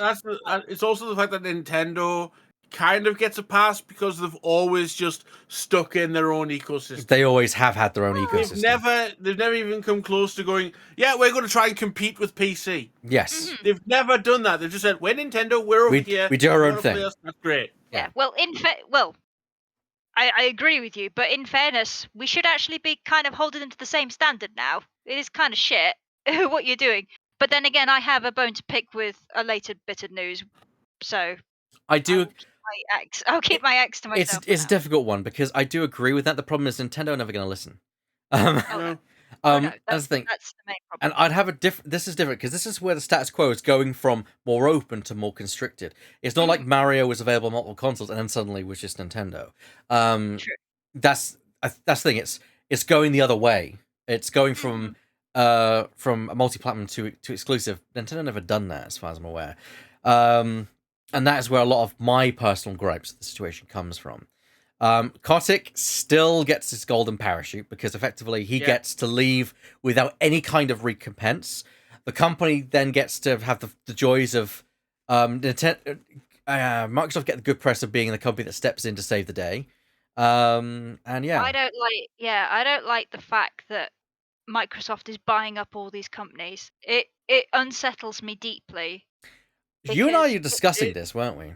It's also the fact that Nintendo kind of gets a pass because they've always just stuck in their own ecosystem. They always have had their own ecosystem. They've never even come close to going, yeah, we're going to try and compete with PC. Yes. They've never done that. They've just said, we're Nintendo, we're over here. We do our own thing. That's great. Yeah. Well, I agree with you, but in fairness, we should actually be kind of holding them to the same standard now. It is kind of shit what you're doing. But then again, I have a bone to pick with a later bit of news, so I do. I'll keep my ex to myself. It's a difficult one because I do agree with that. The problem is Nintendo are never going to listen. No, that's the thing. That's the main problem. And I'd have this is different because this is where the status quo is going from more open to more constricted. It's not like Mario was available on multiple consoles and then suddenly was just Nintendo. True. That's the thing. It's going the other way. It's going from from a multi-platinum to exclusive. Nintendo never done that, as far as I'm aware. And that is where a lot of my personal gripes of the situation comes from. Kotic still gets his golden parachute because effectively he gets to leave without any kind of recompense. The company then gets to have the joys of Microsoft get the good press of being the company that steps in to save the day. And yeah, I don't like the fact that Microsoft is buying up all these companies. It unsettles me deeply. You and I because are discussing this, weren't we?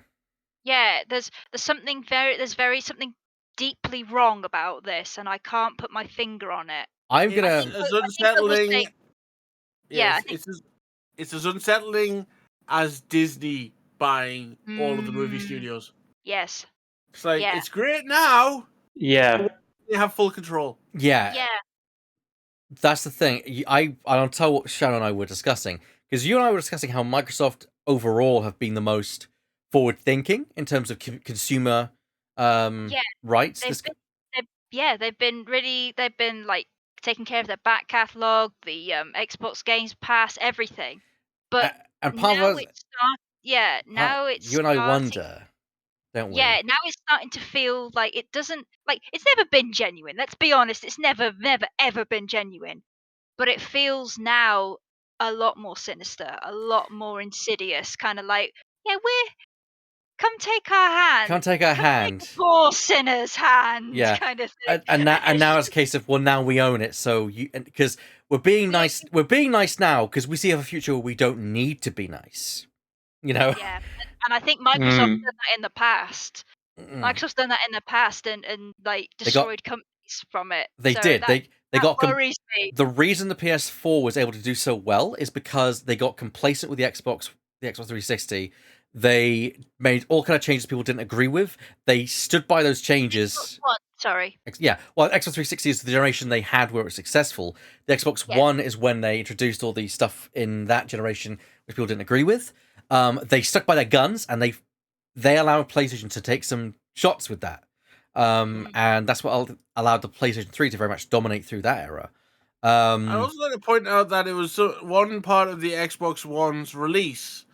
Yeah, there's something something deeply wrong about this, and I can't put my finger on it. I'm It's gonna. as I think I will unsettling. say- Yeah, I Yes, it's as unsettling as Disney buying all of the movie Mm. studios. yes, It's like Yeah. it's great now. Yeah. They have full control. yeah, That's the thing. I'll tell what Shannon and I were discussing, because you and I were discussing how Microsoft overall have been the most forward-thinking in terms of consumer rights. they've been like taking care of their back catalog, the Xbox Games Pass, everything. But And part now of us, now it's you and I starting. wonder, don't we? Yeah, now it's starting to feel like it doesn't it's never been genuine. Let's be honest, it's never ever been genuine. But it feels now a lot more sinister, a lot more insidious, kind of like, yeah, come take our hand. Can't take our Come hand. take a poor sinner's hand, Yeah. kind of thing. And now it's it's a case of, well, now we own it, so because we're being nice. We're being nice now because we see a future where we don't need to be nice. yeah, and I think Microsoft's done that in the past. Mm. Microsoft's done that in the past and like destroyed companies from it. They So did. They got worries me. the reason the PS4 was able to do so well is because they got complacent with the Xbox 360. They made all kind of changes people didn't agree with. They stood by those changes. What? Sorry. Yeah, well, Xbox 360 is the generation they had where it was successful. The Xbox One is when they introduced all the stuff in that generation which people didn't agree with. They stuck by their guns and they allowed PlayStation to take some shots with that. And that's what allowed the PlayStation 3 to very much dominate through that era. I'd also like to point out that it was one part of the Xbox One's release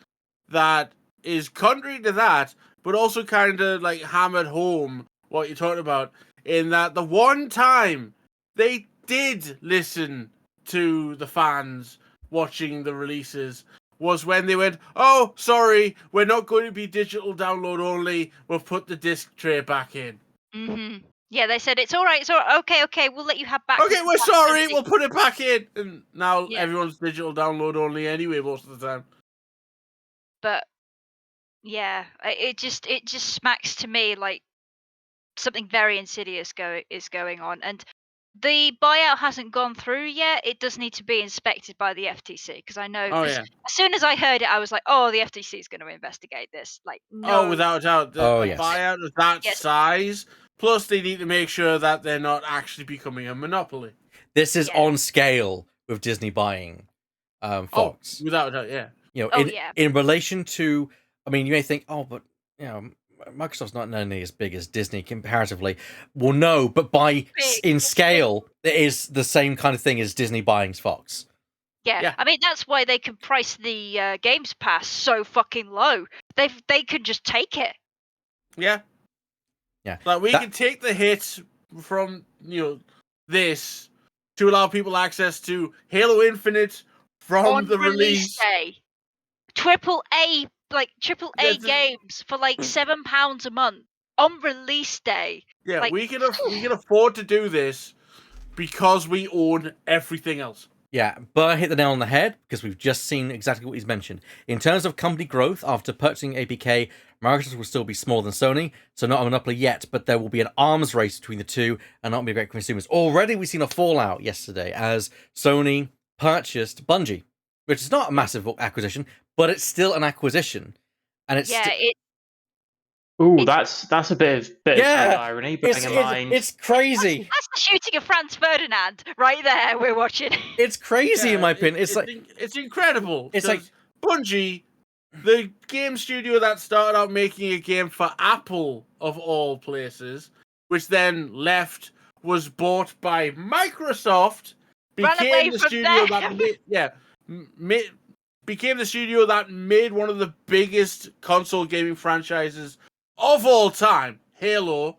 that is contrary to that, but also kind of like hammered home what you're talking about, in that the one time they did listen to the fans watching the releases was when they went, oh, sorry, we're not going to be digital download only, we'll put the disc tray back in. Mm-hmm. Yeah, they said it's all right. It's all right. Okay, we'll let you have back. Okay, we're sorry, we'll put it back in. And now everyone's digital download only anyway most of the time. But yeah, it just smacks to me like something very insidious is going on, and the buyout hasn't gone through yet. It does need to be inspected by the FTC because I know. Oh, As yeah. soon as I heard it, I was like, "Oh, the FTC is going to investigate this." Like, no. Oh, without a doubt. The yes. buyout of that size. Plus, they need to make sure that they're not actually becoming a monopoly. This is on scale with Disney buying Fox. Oh, without a doubt, yeah. In relation to, I mean, you may think, oh, but Microsoft's not nearly as big as Disney comparatively. Well, no, but in scale, it is the same kind of thing as Disney buying Fox. Yeah. I mean that's why they can price the Games Pass so fucking low. They could just take it. Yeah. Like we can take the hits from this to allow people access to Halo Infinite from on the release day. Triple A games for like £7 a month on release day. Yeah, like, we can afford to do this because we own everything else. Yeah, but I hit the nail on the head because we've just seen exactly what he's mentioned. In terms of company growth, after purchasing ABK, Microsoft will still be smaller than Sony, so not a monopoly yet, but there will be an arms race between the two and not be great consumers. Already we've seen a fallout yesterday as Sony purchased Bungie, which is not a massive acquisition, but it's still an acquisition. And it's that's a bit of irony, bearing in mind. It's crazy. That's the shooting of Franz Ferdinand right there. We're watching. It's crazy in my opinion. It's incredible. It's like Bungie, the game studio that started out making a game for Apple of all places, which then was bought by Microsoft away became the from studio them. became the studio that made one of the biggest console gaming franchises of all time, Halo.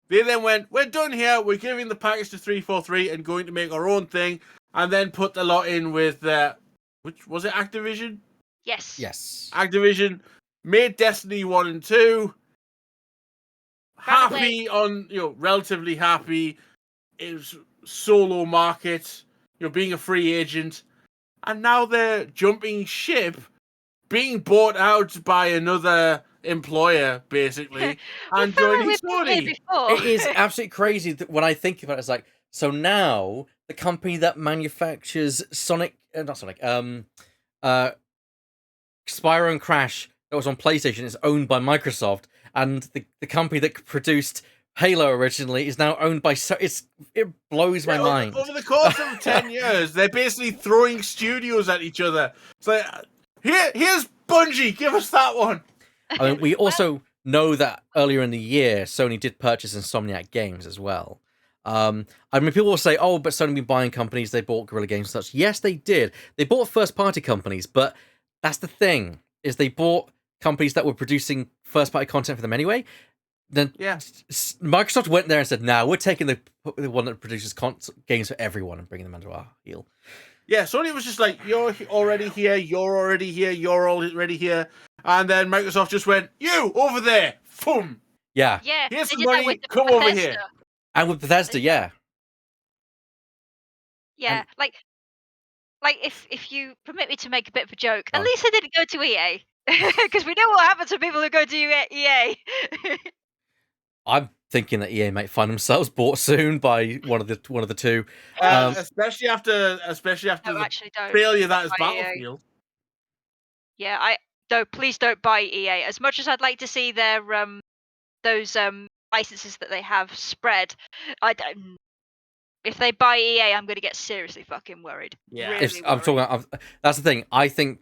They then went, we're done here, we're giving the package to 343 and going to make our own thing, and then put the lot in with, which was it, Activision? Yes. Activision made Destiny 1 and 2. Ran Happy on, relatively happy. It was solo market, being a free agent. And now they're jumping ship, being bought out by another employer, basically, and joining we've been here Sony. before. It is absolutely crazy that when I think about it, it's like, so now the company that manufactures Spyro and Crash that was on PlayStation is owned by Microsoft, and the company that produced Halo originally is now owned by it blows my mind. Over the course of 10 years, they're basically throwing studios at each other. It's like, here's Bungie, give us that one. I mean, we also know that earlier in the year, Sony did purchase Insomniac Games as well. I mean, people will say, oh, but Sony been buying companies, they bought Guerrilla Games and such. Yes, they did. They bought first-party companies, but that's the thing, is they bought companies that were producing first-party content for them anyway. Then Microsoft went there and said, nah, we're taking the one that produces games for everyone and bringing them under our heel. Yeah, Sony was just like, you're already here, you're already here, you're already here. And then Microsoft just went, you, over there, boom. Yeah. Here's they some did that money, with come Bethesda. over here. And with Bethesda, yeah. Yeah, like if you permit me to make a bit of a joke, Oh. at least I didn't go to EA. Because we know what happens when people who go to EA. I'm thinking that EA might find themselves bought soon by one of the two. Especially after No, the actually don't. failure that is Buy EA. Battlefield. Yeah, please don't buy EA. As much as I'd like to see their those licenses that they have spread, I don't. If they buy EA, I'm going to get seriously fucking worried. Yeah. Really I'm worried. talking. That's the thing. I think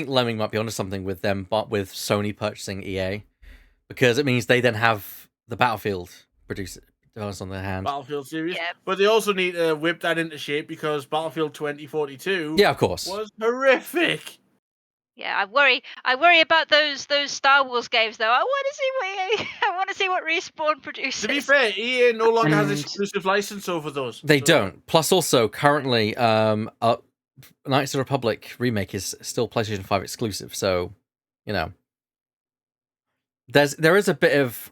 Lemming might be onto something with them, but with Sony purchasing EA, because it means they then have the Battlefield developers on their hands. Battlefield series. Yeah. But they also need to whip that into shape because Battlefield 2042 Yeah, of course. was horrific. Yeah, I worry about those Star Wars games though. I want to see what Respawn produces. To be fair, EA no longer has exclusive license over those. They don't. Plus, also currently, Knights of the Republic remake is still PlayStation 5 exclusive. So, there is a bit of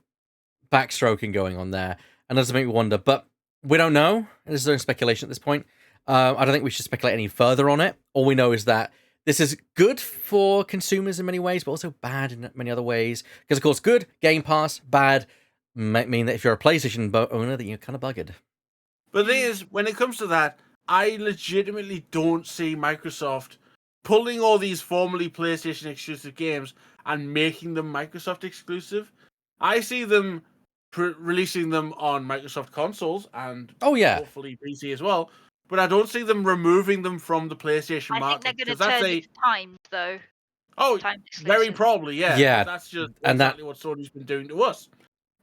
backstroking going on there, and it does make me wonder. But we don't know. There's no speculation at this point. I don't think we should speculate any further on it. All we know is that this is good for consumers in many ways, but also bad in many other ways. Because, of course, good, Game Pass, bad, might mean that if you're a PlayStation owner, that you're kind of buggered. But the thing is, when it comes to that, I legitimately don't see Microsoft pulling all these formerly PlayStation exclusive games and making them Microsoft exclusive. I see them releasing them on Microsoft consoles and hopefully PC as well. But I don't see them removing them from the PlayStation market. I think they're going to turn it timed, though. Oh, very probably, yeah. Yeah. That's just exactly what Sony's been doing to us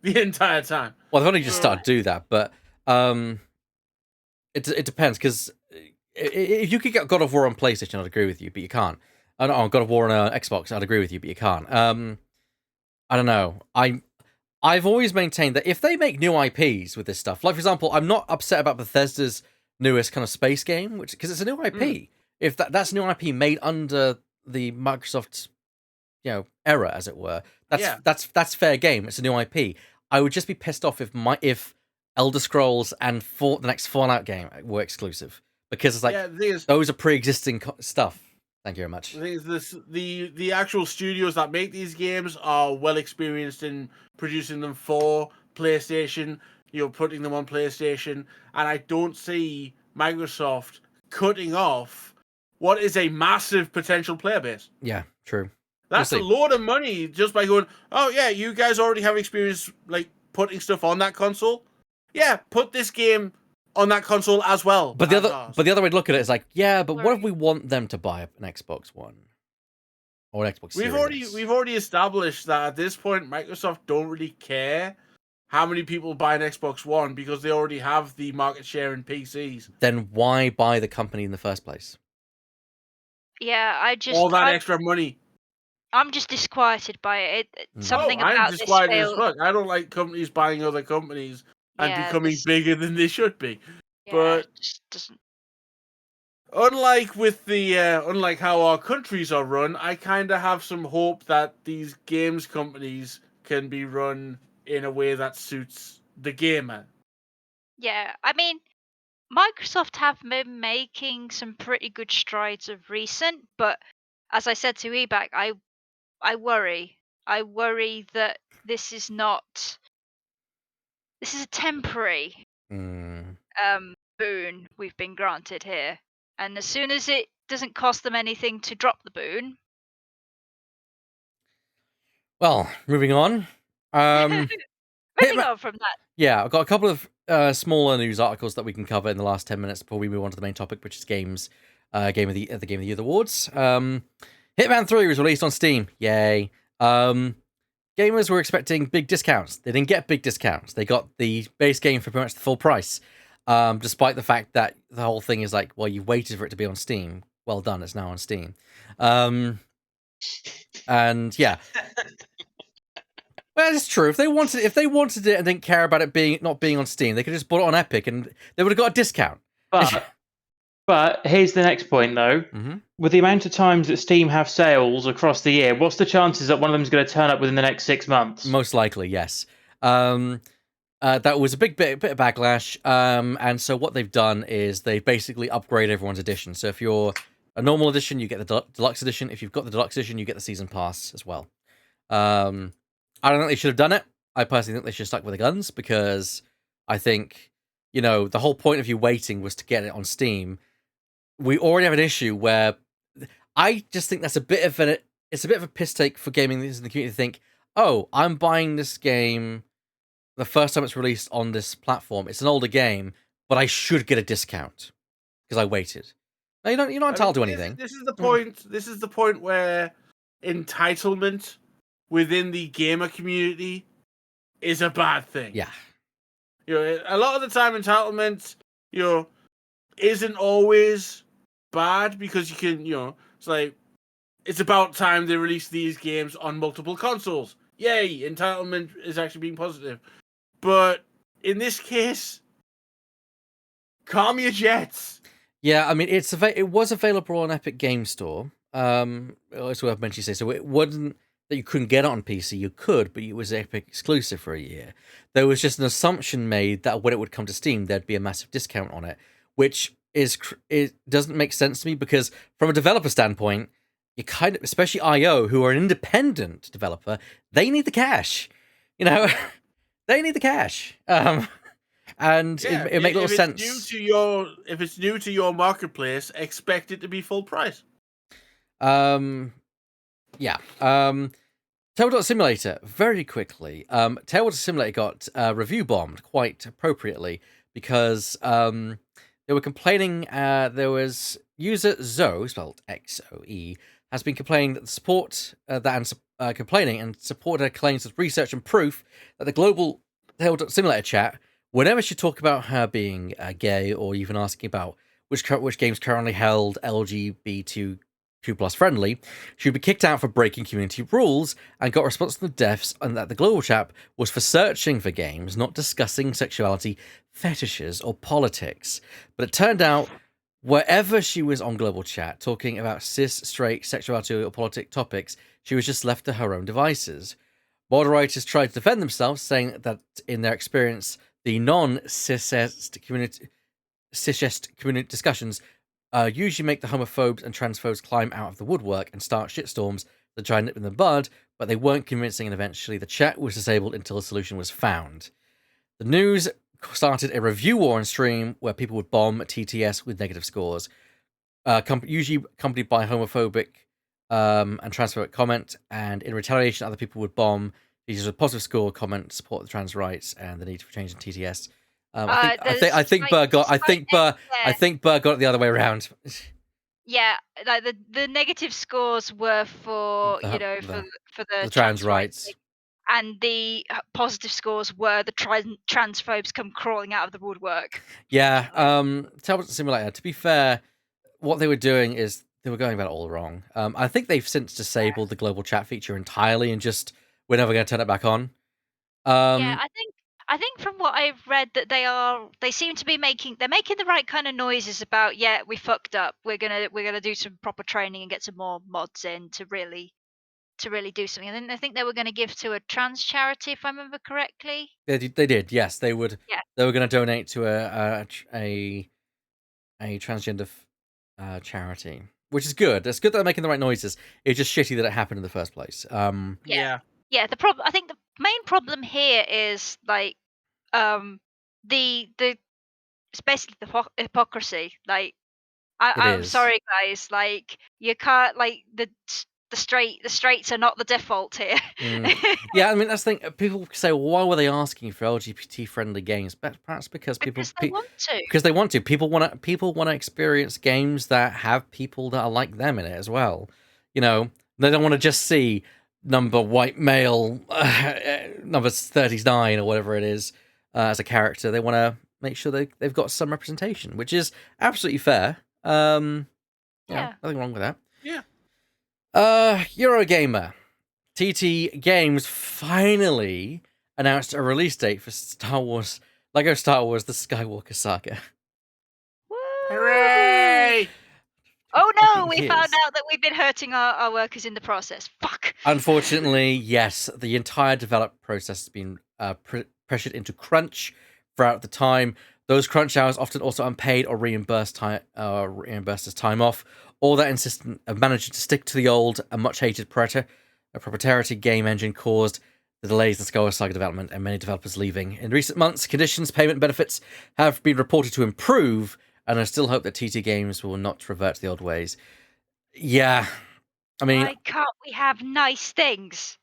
the entire time. Well, they've only just started to do that, but it depends, because if you could get God of War on PlayStation, I'd agree with you, but you can't. God of War on Xbox, I'd agree with you, but you can't. I don't know. I've always maintained that if they make new IPs with this stuff, like, for example, I'm not upset about Bethesda's newest kind of space game, because it's a new IP. If that's a new IP made under the Microsoft, era, as it were, that's fair game. It's a new IP. I would just be pissed off if Elder Scrolls and the next Fallout game were exclusive, because it's like those are pre-existing stuff. Thank you very much. The actual studios that make these games are well experienced in producing them for PlayStation, putting them on PlayStation, and I don't see Microsoft cutting off what is a massive potential player base. Yeah, true. That's a load of money just by going, oh yeah, you guys already have experience like putting stuff on that console. Yeah, put this game on that console as well. But the other way to look at it is like, yeah, but what if we want them to buy an Xbox One or an Xbox Series? We've already established that at this point Microsoft don't really care how many people buy an Xbox One because they already have the market share in PCs? Then why buy the company in the first place? Yeah, All that extra money. I'm just disquieted by it. Something I'm about this disquieted as failed. fuck. I don't like companies buying other companies and Yeah, becoming this, bigger than they should be. yeah, But just doesn't. unlike with the unlike how our countries are run, I kind of have some hope that these games companies can be run in a way that suits the gamer. Yeah, I mean, Microsoft have been making some pretty good strides of recent, but as I said to Eback, I worry. I worry that this is not. This is a temporary Mm. boon we've been granted here, and as soon as it doesn't cost them anything to drop the boon. Well, moving on. Moving Hitman. on from that. Yeah, I've got a couple of smaller news articles that we can cover in the last 10 minutes before we move on to the main topic, which is games, Game of the Year awards. Hitman 3 was released on Steam. Yay. Gamers were expecting big discounts. They didn't get big discounts. They got the base game for pretty much the full price, despite the fact that the whole thing is like, well, you've waited for it to be on Steam. Well done, it's now on Steam. And yeah. Well, it's true. If they wanted it and didn't care about it not being on Steam, they could just bought it on Epic and they would have got a discount. But here's the next point, though. Mm-hmm. With the amount of times that Steam have sales across the year, what's the chances that one of them is going to turn up within the next 6 months? Most likely, yes. That was a bit of backlash. And so what they've done is they basically upgrade everyone's edition. So if you're a normal edition, you get the deluxe edition. If you've got the deluxe edition, you get the season pass as well. I don't think they should have done it. I personally think they should have stuck with the guns because I think, the whole point of you waiting was to get it on Steam. We already have an issue where I just think that's a bit of a piss take for gaming in the community to think, oh, I'm buying this game the first time it's released on this platform. It's an older game, but I should get a discount because I waited. No, you're not entitled to anything. This is the point. This is the point where entitlement within the gamer community is a bad thing. Yeah. A lot of the time entitlement, isn't always bad because you can, it's like, it's about time they release these games on multiple consoles. Yay, entitlement is actually being positive. But in this case, calm your jets. Yeah, I mean, it was available on Epic Game Store. It's worth mentioning. So it wasn't that you couldn't get it on PC. You could, but it was Epic exclusive for a year. There was just an assumption made that when it would come to Steam, there'd be a massive discount on it, which it doesn't make sense to me because from a developer standpoint, you kind of, especially IO, who are an independent developer, they need the cash. They need the cash. And Yeah, it makes little sense. If it's new to your marketplace, expect it to be full price. Yeah. Tabletop Simulator, very quickly. Tabletop Simulator got review bombed quite appropriately because they were complaining. There was user Zoe, spelled XOE, has been complaining that the support complaining and supported her claims with research and proof that the global Tabletop Simulator chat, whenever she talked about her being gay or even asking about which games currently held LGBTQ+ friendly, she would be kicked out for breaking community rules and got response from the devs, and that the global chat was for searching for games, not discussing sexuality, fetishes, or politics. But it turned out wherever she was on global chat talking about cis, straight, sexuality, or politic topics, she was just left to her own devices. Moderators tried to defend themselves, saying that in their experience, the non-cisgest community discussions usually make the homophobes and transphobes climb out of the woodwork and start shitstorms that try and nip in the bud, but they weren't convincing, and eventually the chat was disabled until a solution was found. The news started a review war on stream where people would bomb TTS with negative scores, usually accompanied by homophobic and transphobic comment, and in retaliation, other people would bomb users with positive score, comment, support the trans rights, and the need for change in TTS. I think Burr got it the other way around. Yeah, like the negative scores were for for the trans rights, and the positive scores were the transphobes come crawling out of the woodwork. Yeah, Tabletop Simulator, to be fair, what they were doing is they were going about it all wrong. I think they've since disabled the global chat feature entirely and just we're never going to turn it back on. Yeah, I think from what I've read that they seem to be making the right kind of noises about, yeah, we fucked up. We're gonna do some proper training and get some more mods in to really do something. And then I think they were going to give to a trans charity, if I remember correctly. They did, yes. They would. Yeah. They were going to donate to a transgender charity, which is good. It's good that they're making the right noises. It's just shitty that it happened in the first place. Yeah. The problem. I think the main problem here is like, the it's basically the hypocrisy. Like, I'm is. sorry, guys. Like, you can't like the straights are not the default here. Yeah, I mean that's the thing. People say, well, why were they asking for LGBT-friendly games? But perhaps because they want to. Because they want to. People want to experience games that have people that are like them in it as well. You know, they don't want to just see number white male, number 39 or whatever it is as a character. They want to make sure they've got some representation, which is absolutely fair. Yeah, nothing wrong with that. Yeah. Eurogamer. TT Games finally announced a release date for Lego Star Wars: The Skywalker Saga. Woo! Hooray! Oh no, we Fucking found kids. out that we've been hurting our workers in the process. Fuck. Unfortunately, yes, the entire development process has been pressured into crunch throughout the time. Those crunch hours often also unpaid or reimbursed as time off. All that insistence of managing to stick to the old and much hated proprietary game engine caused the delays in Skywalker Saga development and many developers leaving. In recent months, conditions, payment, and benefits have been reported to improve, and I still hope that TT Games will not revert to the old ways. Yeah, I mean, Why can't we have nice things?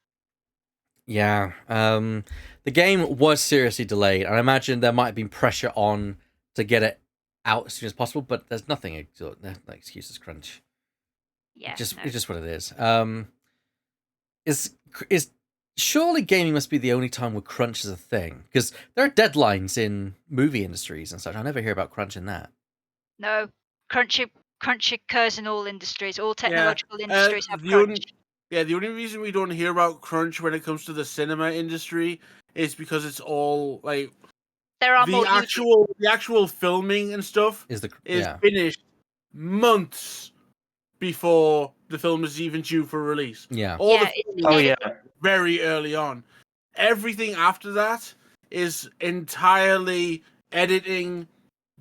yeah, the game was seriously delayed, and I imagine there might have been pressure on to get it out as soon as possible, but there's nothing, no excuses, crunch. Yeah, It's just what it is. Is surely gaming must be the only time where crunch is a thing, because there are deadlines in movie industries and such. I never hear about crunch in that. no. Crunch occurs in all industries. All technological Yeah. industries have the crunch. the only reason we don't hear about crunch when it comes to the cinema industry is because it's all like There are more the actual filming and stuff Is finished months before the film is even due for release. Yeah. All the it's filming yeah. very early on. Everything after that is entirely editing,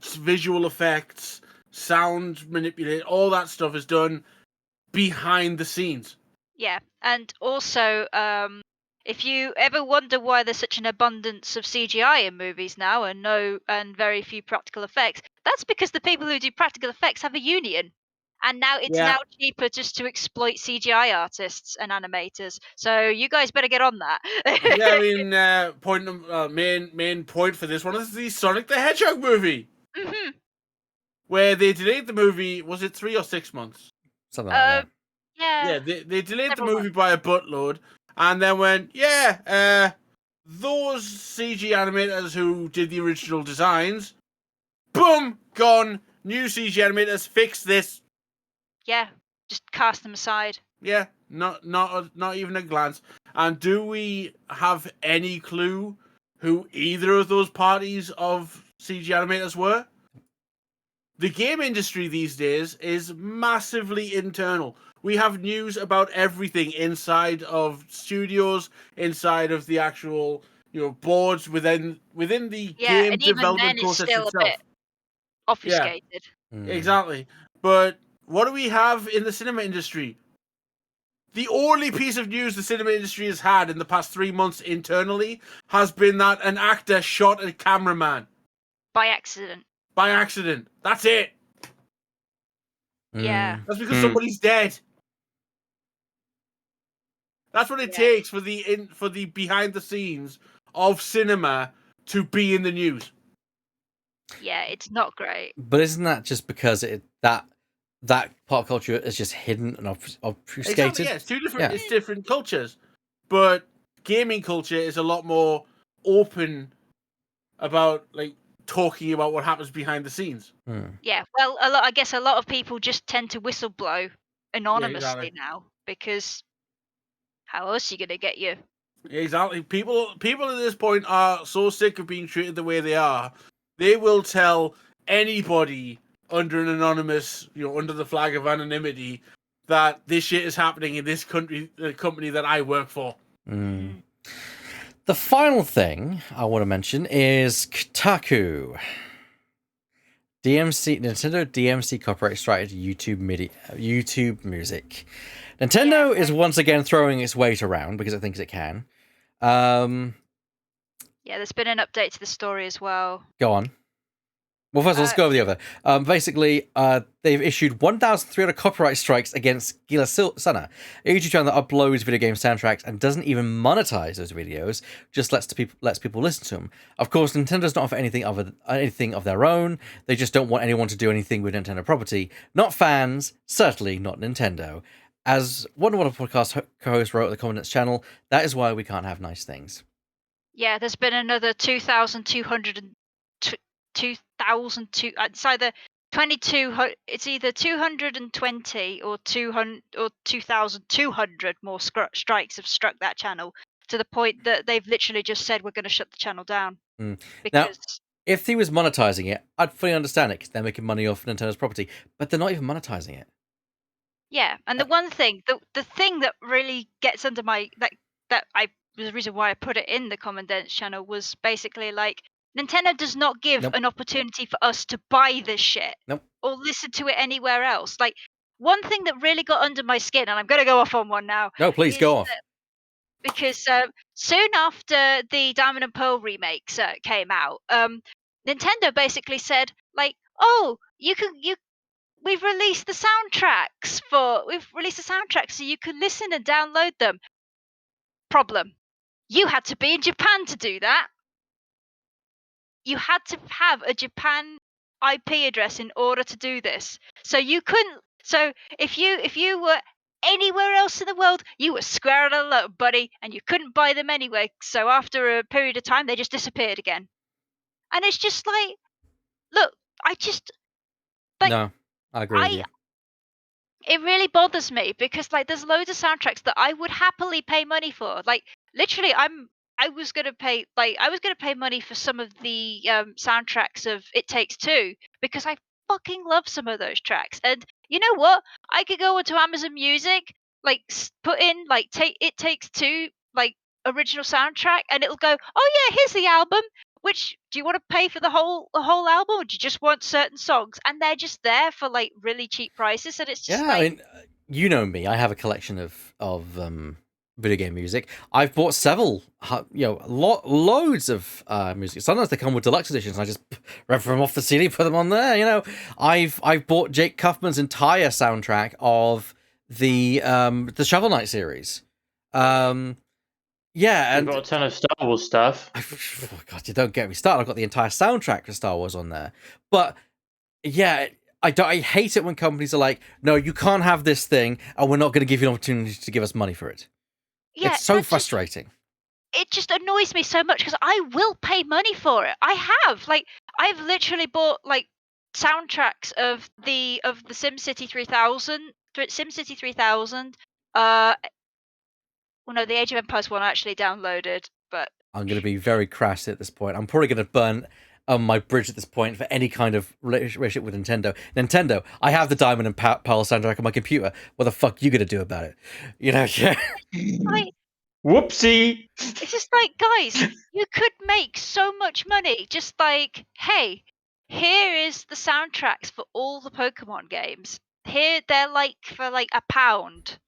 visual effects, sound manipulate. All that stuff is done behind the scenes. Yeah, and also, if you ever wonder why there's such an abundance of CGI in movies now and very few practical effects, that's because the people who do practical effects have a union, and now it's Yeah. now cheaper just to exploit CGI artists and animators. So you guys better get on that. Yeah, I mean, main point for this one is the Sonic the Hedgehog movie, hmm where they delayed the movie. Was it 3 or 6 months? Something like that. Yeah. They delayed the Several movie by a buttload, and then went, those CG animators who did the original designs, boom, gone. New CG animators, fix this. Yeah, just cast them aside. Yeah, not even a glance. And do we have any clue who either of those parties of CG animators were? The game industry these days is massively internal. We have news about everything inside of studios, inside of the actual, boards within the Yeah, game and even development then it's process still a itself. bit obfuscated. Exactly. But what do we have in the cinema industry? The only piece of news the cinema industry has had in the past 3 months internally has been that an actor shot a cameraman By accident. by accident. That's it. Yeah. That's because somebody's dead. That's what it takes for the behind the scenes of cinema to be in the news. Yeah, it's not great. But isn't that just because that pop culture is just hidden and obfuscated? Exactly, yeah, it's two different it's different cultures. But gaming culture is a lot more open about like talking about what happens behind the scenes. Yeah, well, I guess a lot of people just tend to whistleblow anonymously exactly. now, because how else are you gonna get you? Exactly. People at this point are so sick of being treated the way they are. They will tell anybody under an anonymous, under the flag of anonymity, that this shit is happening in this country, the company that I work for. The final thing I want to mention is Kotaku. Nintendo DMC copyright strike to YouTube Music. Nintendo is once again throwing its weight around because it thinks it can. Yeah, there's been an update to the story as well. Go on. Well, first, let's go over the other. Basically, they've issued 1,300 copyright strikes against Gila Sana, a YouTube channel that uploads video game soundtracks and doesn't even monetize those videos, just lets people listen to them. Of course, Nintendo's not for anything of their own. They just don't want anyone to do anything with Nintendo property. Not fans, certainly not Nintendo. As one of our podcast co-hosts wrote at the Comments channel, that is why we can't have nice things. Yeah, there's been another 2,200 it's either 22, it's either 220 or 200 or 2,200 more strikes have struck that channel, to the point that they've literally just said we're going to shut the channel down. Because now, if he was monetizing it, I'd fully understand it because they're making money off Nintendo's property, but they're not even monetizing it. Yeah, and the one thing, the thing that really gets under my the reason why I put it in the Condensed channel was basically like, Nintendo does not give an opportunity for us to buy this shit or listen to it anywhere else. Like, one thing that really got under my skin, and I'm going to go off on one now. No, please go off. Because soon after the Diamond and Pearl remakes came out, Nintendo basically said, like, oh, we've released the soundtracks so you can listen and download them. Problem. You had to be in Japan to do that. You had to have a Japan IP address in order to do this. So you couldn't. So if you were anywhere else in the world, you were square on a low, buddy, and you couldn't buy them anyway. So after a period of time, they just disappeared again. And it's just like, look, no, I agree with you. It really bothers me because like there's loads of soundtracks that I would happily pay money for. Like literally, I was gonna pay money for some of the soundtracks of It Takes Two because I fucking love some of those tracks. And you know what? I could go onto Amazon Music, like put in like It Takes Two like original soundtrack, and it'll go, oh yeah, here's the album. Which do you want to pay for the whole album, or do you just want certain songs? And they're just there for like really cheap prices, and it's just yeah. like, I mean, you know me. I have a collection of video game music. I've bought several, loads of music. Sometimes they come with deluxe editions. And I just rip them off the CD, put them on there. I've bought Jake Kaufman's entire soundtrack of the Shovel Knight series. Yeah, and you've got a ton of Star Wars stuff. Oh God, you don't get me started. I've got the entire soundtrack for Star Wars on there. But yeah, I hate it when companies are like, no, you can't have this thing, and we're not going to give you an opportunity to give us money for it. yeah, it's so frustrating. It just annoys me so much because I will pay money for it. I have, like, I've literally bought like soundtracks of the SimCity 3000, SimCity 3000. Well, no, the Age of Empires one I actually downloaded, but I'm going to be very crass at this point. I'm probably going to burn my bridge at this point for any kind of relationship with Nintendo. Nintendo, I have the Diamond and Pearl soundtrack on my computer. What the fuck you going to do about it? Yeah. like, Whoopsie! it's just like, guys, you could make so much money. Just like, hey, here is the soundtracks for all the Pokemon games. Here, they're like for like £1.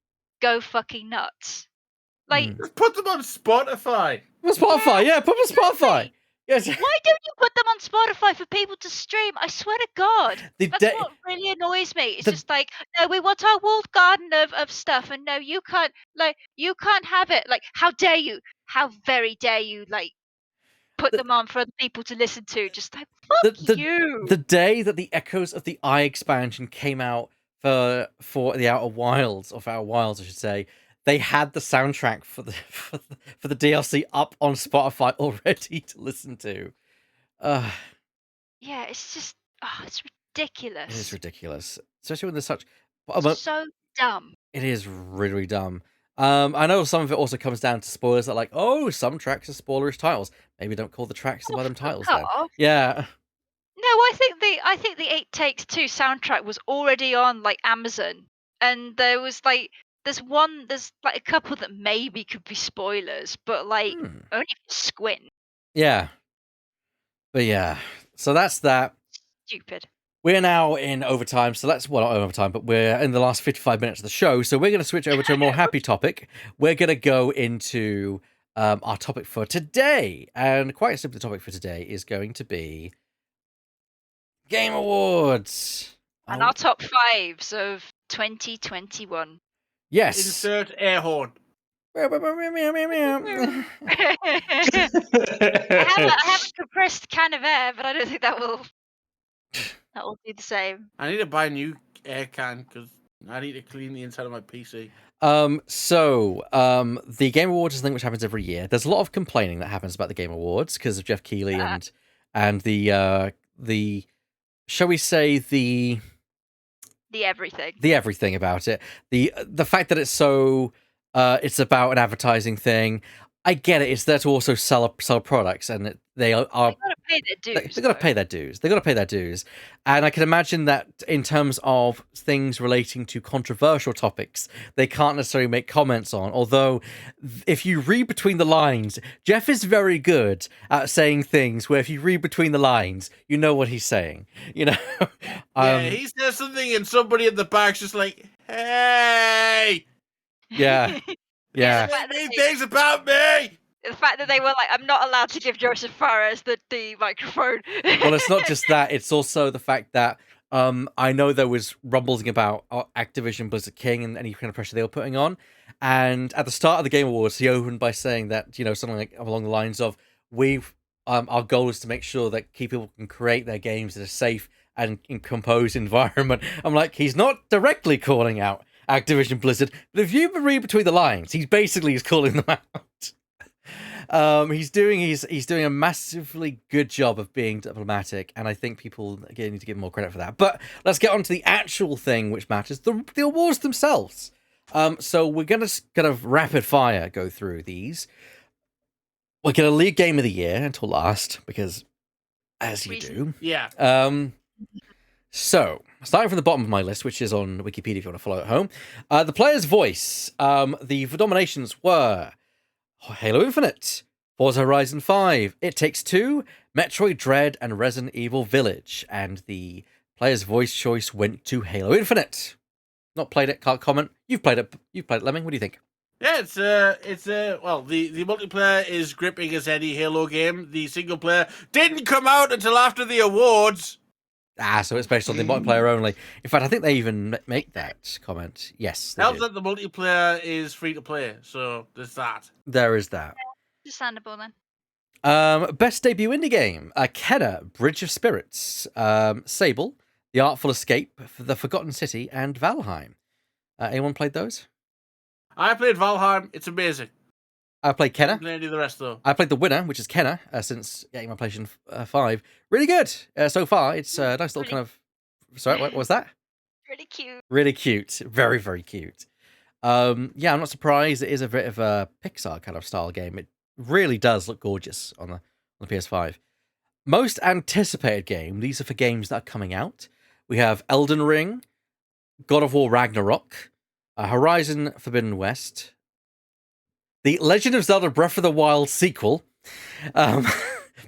Go fucking nuts. Like, Just put them on Spotify. Spotify, yeah, put them on Spotify. Yes. Why don't you put them on Spotify for people to stream? I swear to God, that's what really annoys me. It's just like, no, we want our walled garden of stuff, and no, you can't have it. Like, how dare you? How very dare you? Like, put them on for other people to listen to. Just like, fuck you. The day that the Echoes of the Eye expansion came out for the Outer Wilds, I should say, they had the soundtrack for the DLC up on Spotify already to listen to. Yeah, it's just it's ridiculous. It is ridiculous, especially when there's such. It's so dumb. It is really, really dumb. I know some of it also comes down to spoilers that, like, oh, some tracks are spoilerish titles. Maybe don't call the tracks by them titles then. Yeah. No, I think the 8 Takes 2 soundtrack was already on like Amazon, and there's like a couple that maybe could be spoilers, but like only if you squint. Yeah. But yeah, so that's that. Stupid. We're now in overtime, so that's not overtime, but we're in the last 55 minutes of the show. So we're going to switch over to a more happy topic. We're going to go into our topic for today, and quite simply, the topic for today is going to be Game Awards And our top 5s of 2021. Yes. Insert air horn. I have a compressed can of air, but I don't think that will do the same. I need to buy a new air can because I need to clean the inside of my PC. The Game Awards is a thing which happens every year. There's a lot of complaining that happens about the Game Awards because of Jeff Keighley and the shall we say the everything about it. The fact that it's so it's about an advertising thing. I get it. It's there to also sell products, and they are. They gotta pay their dues. They got to pay their dues. They got to pay their dues. And I can imagine that in terms of things relating to controversial topics, they can't necessarily make comments on. Although, if you read between the lines, Jeff is very good at saying things where if you read between the lines, you know what he's saying. You know. Yeah, he says something, and somebody at the back's just like, "Hey." Yeah. Yeah. Things about me. The fact that they were like, I'm not allowed to give Joseph Fares the microphone. Well, it's not just that. It's also the fact that I know there was rumbling about Activision Blizzard King and any kind of pressure they were putting on. And at the start of the Game Awards, he opened by saying that, you know, something like along the lines of, our goal is to make sure that people can create their games in a safe and composed environment. I'm like, he's not directly calling out Activision Blizzard, but if you read between the lines, he's basically calling them out. He's doing a massively good job of being diplomatic, and I think people again need to give him more credit for that. But let's get on to the actual thing which matters, the awards themselves. So we're gonna kind of rapid fire go through these. We're gonna leave Game of the Year until last because, as you do, yeah. So, starting from the bottom of my list, which is on Wikipedia if you want to follow at home, the player's voice. The nominations were Halo Infinite, Forza Horizon 5, It Takes Two, Metroid Dread, and Resident Evil Village. And the player's voice choice went to Halo Infinite. Not played it, can't comment. You've played it, Lemming. What do you think? Yeah, well, the multiplayer is gripping as any Halo game. The single player didn't come out until after the awards. So it's based on the multiplayer only. In fact, I think they even make that comment. Yes. Helps that the multiplayer is free to play, so there's that. There is that. Understandable then. Best debut indie game: Kenna, Bridge of Spirits, Sable, The Artful Escape, The Forgotten City, and Valheim. Anyone played those? I played Valheim. It's amazing. I played Kenna. I played any of the rest though. I played the winner, which is Kenna, since getting my PlayStation 5. Really good so far. It's a nice little kind of. Sorry, what was that? Really cute. Really cute. Very, very cute. I'm not surprised. It is a bit of a Pixar kind of style game. It really does look gorgeous on the PS5. Most anticipated game. These are for games that are coming out. We have Elden Ring, God of War Ragnarok, Horizon Forbidden West, The Legend of Zelda Breath of the Wild sequel,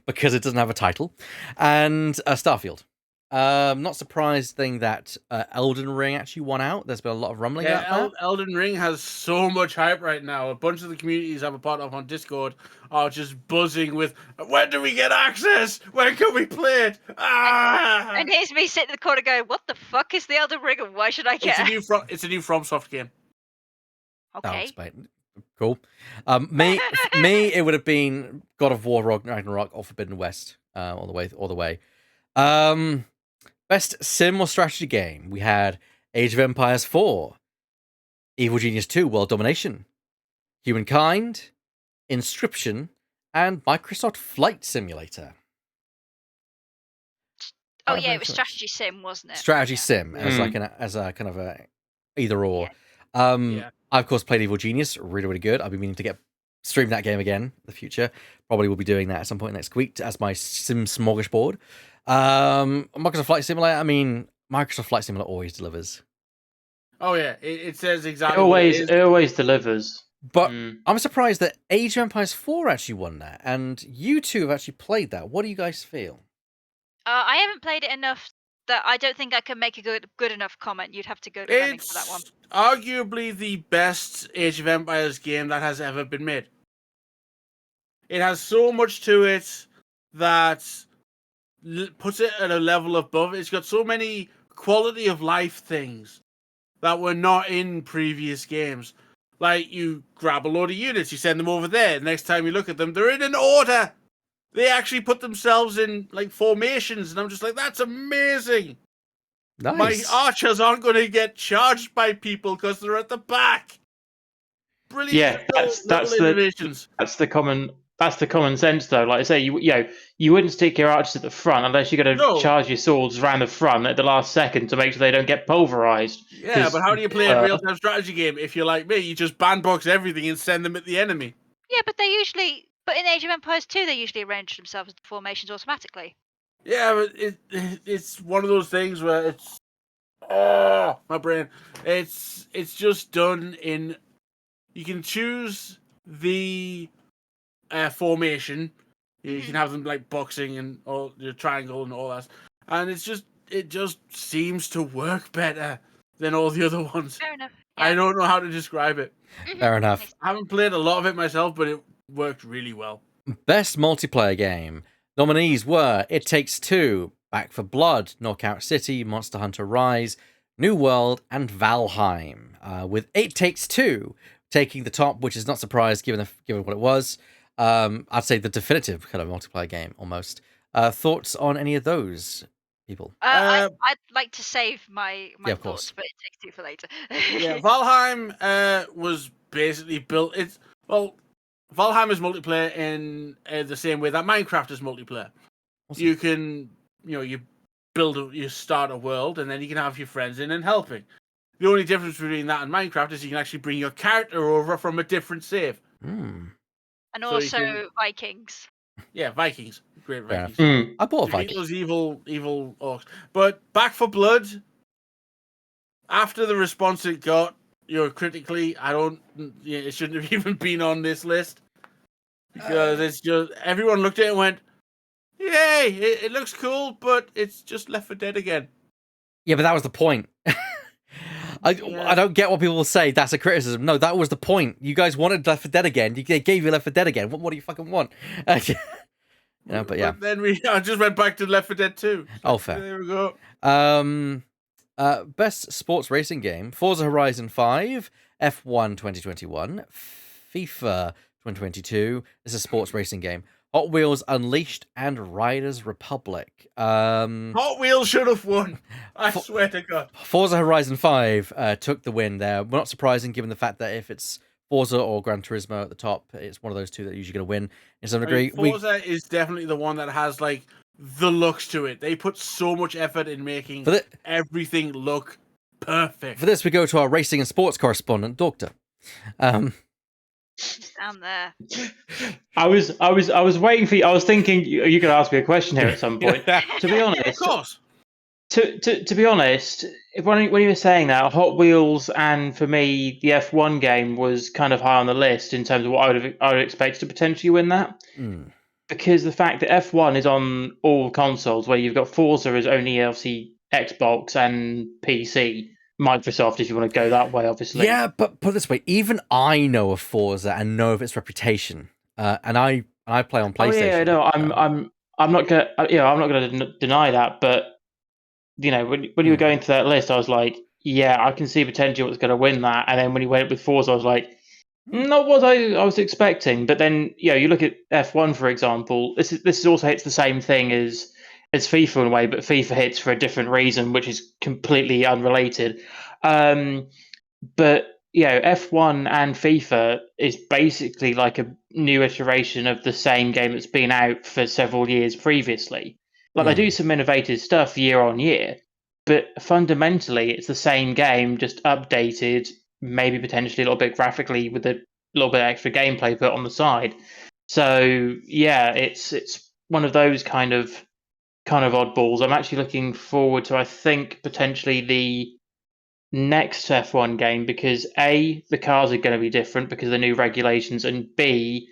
because it doesn't have a title, and Starfield. Not surprising that Elden Ring actually won out. There's been a lot of rumbling about that. Elden Ring has so much hype right now. A bunch of the communities I'm a part of on Discord are just buzzing with, when do we get access? When can we play it? And here's me sitting in the corner going, what the fuck is the Elden Ring and why should I care? It's a new FromSoft game. Okay. Cool. Me, it would have been God of War Ragnarok or Forbidden West, all the way. Best sim or strategy game. We had Age of Empires 4, Evil Genius 2, World Domination, Humankind, Inscription, and Microsoft Flight Simulator. Oh Out of yeah, any it was choice. strategy sim, wasn't it? Strategy Yeah. sim as Mm. like as a kind of a either or. Yeah. I of course played Evil Genius, really good. I've been meaning to stream that game again in the future. Probably will be doing that at some point next week as my sim smorgasbord. Microsoft Flight Simulator. I mean, Microsoft Flight Simulator always delivers. Oh yeah, it says It exactly what it is. always delivers. But Mm. I'm surprised that Age of Empires 4 actually won that, and you two have actually played that. What do you guys feel? I haven't played it enough that I don't think I can make a good enough comment. You'd have to go to Lemming for that one. It's arguably the best Age of Empires game that has ever been made. It has so much to it that puts it at a level above. It's got so many quality of life things that were not in previous games. Like, you grab a load of units, you send them over there. Next time you look at them, they're in an order. They actually put themselves in, like, formations. And I'm just like, that's amazing. Nice. My archers aren't going to get charged by people because they're at the back. Brilliant. Yeah, that's innovations. That's the common sense though. Like I say, you wouldn't stick your archers at the front unless you're going to charge your swords around the front at the last second to make sure they don't get pulverized. Yeah, but how do you play a real-time strategy game if you're like me? You just bandbox everything and send them at the enemy. Yeah, but but in Age of Empires 2, they usually arrange themselves into formations automatically. Yeah, but it's one of those things where it's my brain. It's just done in. You can choose the formation. You can have them like boxing and all your triangle and all that, and it just seems to work better than all the other ones. Fair enough. Yeah. I don't know how to describe it. Fair enough. I haven't played a lot of it myself, but it worked really well. Best multiplayer game. Nominees were It Takes Two, Back for Blood, Knockout City, Monster Hunter Rise, New World, and Valheim. With It Takes Two taking the top, which is not surprised given what it was. I'd say the definitive kind of multiplayer game almost. Thoughts on any of those people? I'd like to save my of thoughts, course. but It Takes Two for later. Yeah, Valheim was basically built. Valheim is multiplayer in the same way that Minecraft is multiplayer. Awesome. You can, you you start a world, and then you can have your friends in and helping. The only difference between that and Minecraft is you can actually bring your character over from a different save. And So also Vikings. Yeah, Vikings. Great Fair Vikings. I bought a Defeat Viking. those evil orcs. But Back for Blood, after the response it got, critically, it shouldn't have even been on this list. Because it's just, everyone looked at it and went, yay, it looks cool, but it's just Left 4 Dead again. Yeah, but that was the point. I don't get what people will say. That's a criticism. No, that was the point. You guys wanted Left 4 Dead again. They gave you Left 4 Dead again. What do you fucking want? But yeah. But then I just went back to Left 4 Dead 2. Oh, fair. There we go. Best sports racing game: Forza Horizon 5, F1 2021, FIFA 2022. This is a sports racing game. Hot Wheels Unleashed and Riders Republic. Hot Wheels should have won. I swear to God. Forza Horizon 5 took the win there. We're not surprising given the fact that if it's Forza or Gran Turismo at the top, it's one of those two that are usually going to win in some degree. Forza is definitely the one that has like the looks to it. They put so much effort in making everything look perfect. For this, we go to our racing and sports correspondent, Doctor. Just down there. I was waiting for you. I was thinking you could ask me a question here at some point. To be honest, of course. To be honest, when you were saying that, Hot Wheels and for me the F1 game was kind of high on the list in terms of what I would expect to potentially win that. Because the fact that F1 is on all consoles, where you've got Forza is only obviously Xbox and PC. Microsoft, if you want to go that way, obviously. Yeah, but put it this way, even I know of Forza and know of its reputation, and I play on PlayStation. Oh yeah, no, I'm not gonna deny that, but when you were going through that list, I was like, yeah, I can see potentially what's going to win that, and then when you went with Forza, I was like, not what I was expecting. But then you look at F1 for example. This also hits the same thing as FIFA in a way, but FIFA hits for a different reason, which is completely unrelated. But F1 and FIFA is basically like a new iteration of the same game that's been out for several years previously. Like they do some innovative stuff year on year, but fundamentally it's the same game, just updated, maybe potentially a little bit graphically with a little bit extra gameplay put on the side. So yeah, it's one of those kind of oddballs. I'm actually looking forward to, I think, potentially the next F1 game because A, the cars are going to be different because of the new regulations, and B,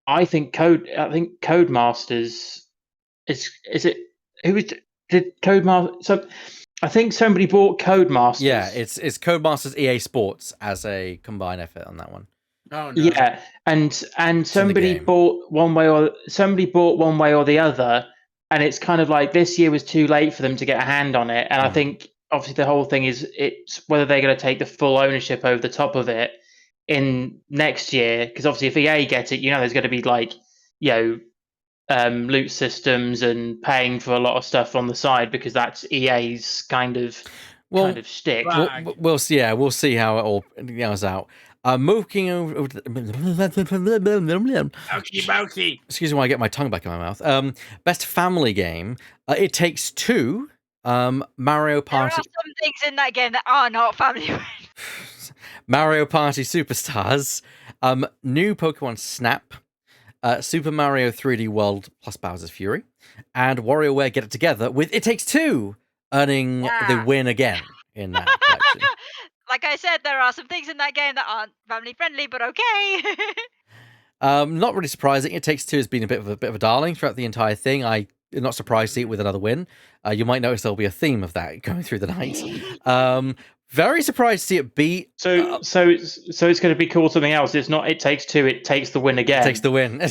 I think Codemasters is it who is did Codemasters? So I think somebody bought Codemasters. Yeah, it's Codemasters EA Sports as a combined effort on that one. Oh, no. Yeah, and somebody bought one way or the other, and it's kind of like this year was too late for them to get a hand on it. And I think obviously the whole thing is it's whether they're going to take the full ownership over the top of it in next year, because obviously if EA get it, there's going to be like loot systems and paying for a lot of stuff on the side because that's EA's kind of shtick. We'll see. Yeah, we'll see how it all goes out. Moving over. Excuse me while I get my tongue back in my mouth. Best family game. It Takes Two. Mario Party. There are some things in that game that are not family. Mario Party Superstars. New Pokemon Snap. Super Mario 3D World plus Bowser's Fury. And WarioWare Get It Together with It Takes Two, earning the win again in that collection. Like I said, there are some things in that game that aren't family friendly, but okay. Not really surprising. It Takes Two has been a bit of a darling throughout the entire thing. I'm not surprised to see it with another win. You might notice there'll be a theme of that going through the night. Very surprised to see it beat. So it's going to be called something else. It's not It Takes Two. It takes the win again. It takes the win.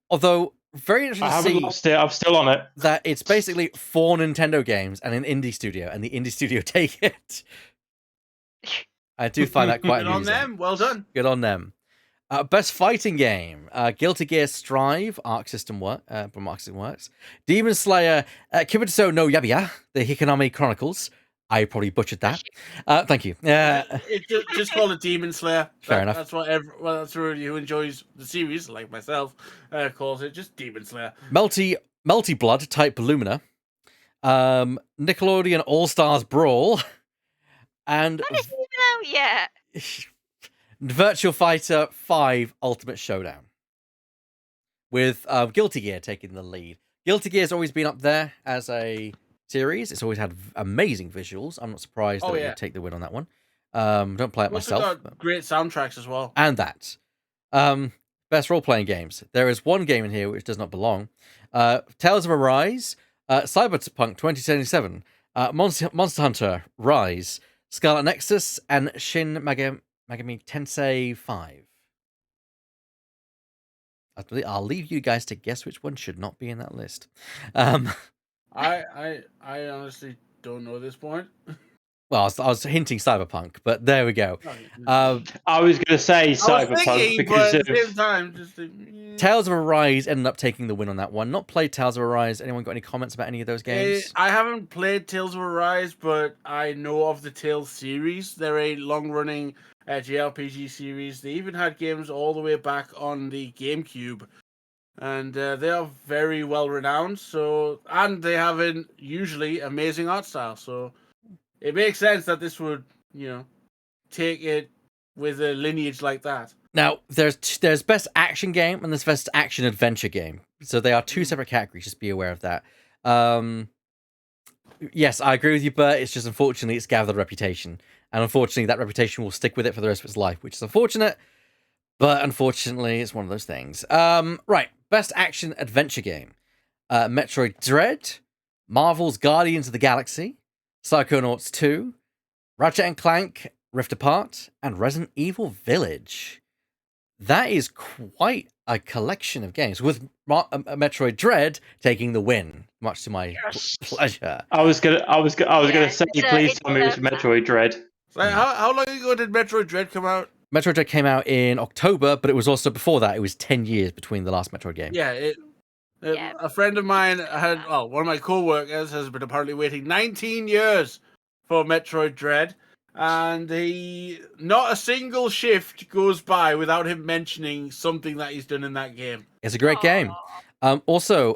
Although very interesting. I haven't lost it. I'm still on it. That it's basically 4 Nintendo games and an indie studio, and the indie studio take it. I do find that quite amusing. Good on them. Well done. Good on them. Best fighting game: Guilty Gear Strive, Arc System Works, Demon Slayer, Kimetsu no Yaiba, The Hikonami Chronicles. I probably butchered that. Thank you. Just call it Demon Slayer. Fair enough. That's what that's everybody who enjoys the series, like myself, calls it. Just Demon Slayer. Melty Blood Type Lumina, Nickelodeon All Stars Brawl, and What is even out yet? Virtual Fighter 5 Ultimate Showdown, with Guilty Gear taking the lead. Guilty Gear's always been up there as a series. It's always had amazing visuals. I'm not surprised that it would take the win on that one. Don't play it myself. Got great soundtracks as well. And that. Best role-playing games. There is one game in here which does not belong. Tales of Arise, Cyberpunk 2077, Monster Hunter Rise, Scarlet Nexus, and Shin Megami Tensei 5. I'll leave you guys to guess which one should not be in that list. I honestly don't know at this point. Well, I was hinting Cyberpunk, but there we go. I was going to say Cyberpunk because at the same time, Tales of Arise ended up taking the win on that one. Not played Tales of Arise. Anyone got any comments about any of those games? I haven't played Tales of Arise, but I know of the Tales series. They're a long-running JRPG series. They even had games all the way back on the GameCube. And they are very well renowned. And they have an usually amazing art style. So it makes sense that this would, take it with a lineage like that. Now, there's best action game and there's best action adventure game. So they are two separate categories. Just be aware of that. Yes, I agree with you, Bert. It's just unfortunately it's gathered a reputation, and unfortunately that reputation will stick with it for the rest of its life, which is unfortunate. But unfortunately, it's one of those things. Right. Best action adventure game. Metroid Dread, Marvel's Guardians of the Galaxy, Psychonauts 2, Ratchet & Clank Rift Apart, and Resident Evil Village. That is quite a collection of games, with Metroid Dread taking the win, much to my pleasure. I was gonna say, please tell me it was Metroid Dread. So how long ago did Metroid Dread come out? Metroid Dread came out in October, but it was also before that. It was 10 years between the last Metroid game. Yeah, a friend of mine one of my co-workers has been apparently waiting 19 years for Metroid Dread. and not a single shift goes by without him mentioning something that he's done in that game. It's a great game. Also,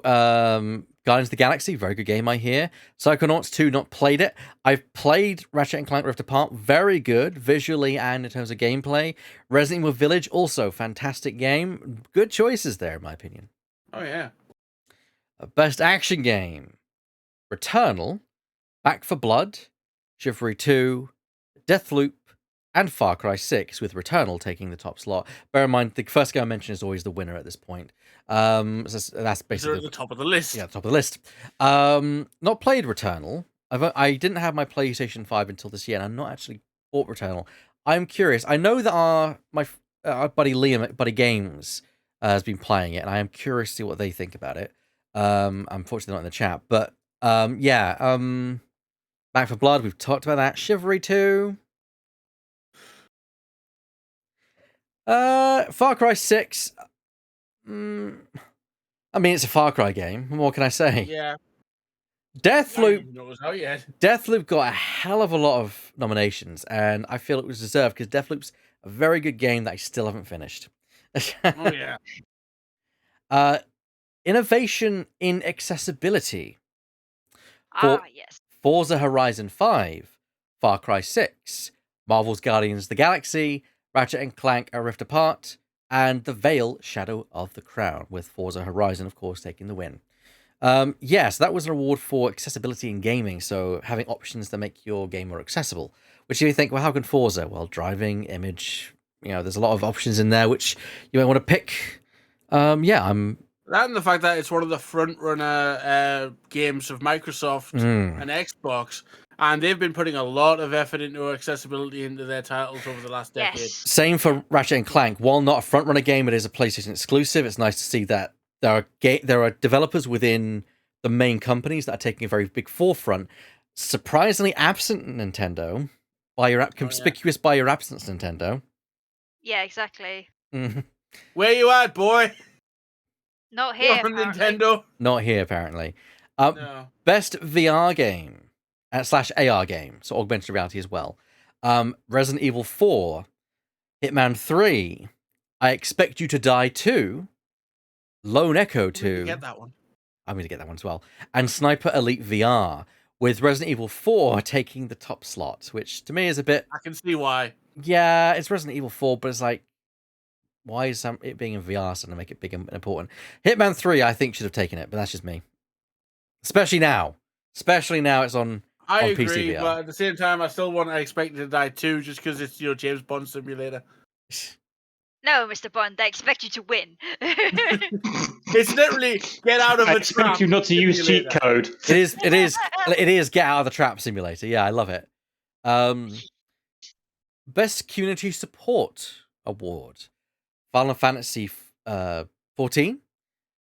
Guardians of the Galaxy, very good game, I hear. Psychonauts 2, not played it. I've played Ratchet & Clank Rift Apart, very good, visually and in terms of gameplay. Resident Evil Village, also fantastic game. Good choices there, in my opinion. Oh, yeah. Best action game. Returnal, Back 4 Blood, Chivalry 2, Deathloop, and Far Cry 6, with Returnal taking the top slot. Bear in mind, the first game I mentioned is always the winner at this point. So that's basically at the top of the list. Yeah, top of the list. Not played Returnal. I didn't have my PlayStation 5 until this year, and I'm not actually bought Returnal. I'm curious. I know that our buddy Liam at Buddy Games has been playing it, and I am curious to see what they think about it. Unfortunately, not in the chat, but Back 4 Blood. We've talked about that. Chivalry 2. Far Cry 6. I mean, it's a Far Cry game. What can I say? Yeah. Deathloop. It was out yet. Deathloop got a hell of a lot of nominations, and I feel it was deserved because Deathloop's a very good game that I still haven't finished. Oh yeah. Innovation in accessibility. Yes. Forza Horizon 5, Far Cry 6, Marvel's Guardians of the Galaxy, Ratchet and Clank A Rift Apart, and The Veil Shadow of the Crown, with Forza Horizon, of course, taking the win. So that was an award for accessibility in gaming, so having options that make your game more accessible. Which you think, well, how can Forza? Well, driving, image, there's a lot of options in there which you might want to pick. That and the fact that it's one of the front-runner games of Microsoft and Xbox, and they've been putting a lot of effort into accessibility into their titles over the last decade. Yes. Same for Ratchet and Clank. While not a front-runner game, it is a PlayStation exclusive. It's nice to see that there are developers within the main companies that are taking a very big forefront. Surprisingly absent Nintendo. Conspicuous by your absence, Nintendo. Yeah, exactly. Where you at, boy? Not here, You're on apparently. Nintendo. Not here, apparently. No. Best VR game / AR game, so augmented reality as well. Resident Evil 4, Hitman 3, I Expect You to Die 2, Lone Echo 2. Get that one. I'm going to get that one as well. And Sniper Elite VR, with Resident Evil 4 taking the top slot, which to me is a bit... I can see why. Yeah, it's Resident Evil 4, but it's like, why is it being in VR suddenly make it big and important? Hitman 3, I think, should have taken it, but that's just me. Especially now. Especially now it's on I PC agree, VR. but at the same time, I still want to Expect It to Die 2 just because it's James Bond simulator. No, Mr. Bond, I expect you to win. It's literally get out of I a expect trap you not to use cheat simulator. code. It is Get Out of the Trap simulator. Yeah, I love it. Best Community Support Award. Final Fantasy 14,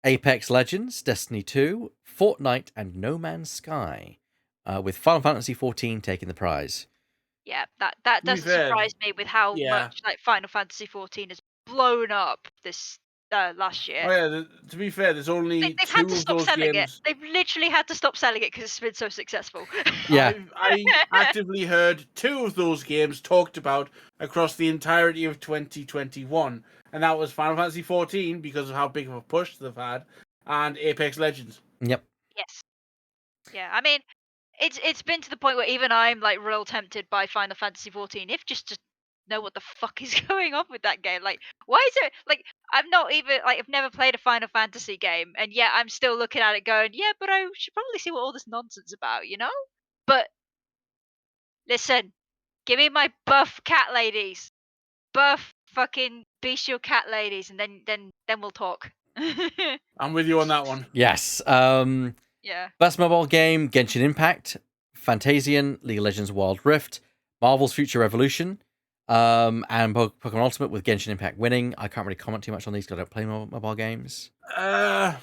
Apex Legends, Destiny 2, Fortnite, and No Man's Sky, with Final Fantasy 14 taking the prize. Yeah, that doesn't surprise me with how much like Final Fantasy 14 has blown up this last year. Oh yeah, to be fair, there's only They've two had to of stop those selling games. it. They've literally had to stop selling it because it's been so successful. Yeah. I actively heard two of those games talked about across the entirety of 2021, and that was Final Fantasy 14 because of how big of a push they've had, and Apex Legends. Yep. Yes. Yeah, I mean, it's been to the point where even I'm like real tempted by Final Fantasy 14, if just to know what the fuck is going on with that game. Like, why is it like I'm not even like I've never played a Final Fantasy game, and yet I'm still looking at it going, yeah, but I should probably see what all this nonsense about, But listen, give me my buff cat ladies, buff fucking bestial cat ladies, and then we'll talk. I'm with you on that one. Yes. Yeah. Best mobile game, Genshin Impact, Fantasian, League of Legends Wild Rift, Marvel's Future Revolution, and Pokemon Ultimate with Genshin Impact winning. I can't really comment too much on these because I don't play mobile games. I'm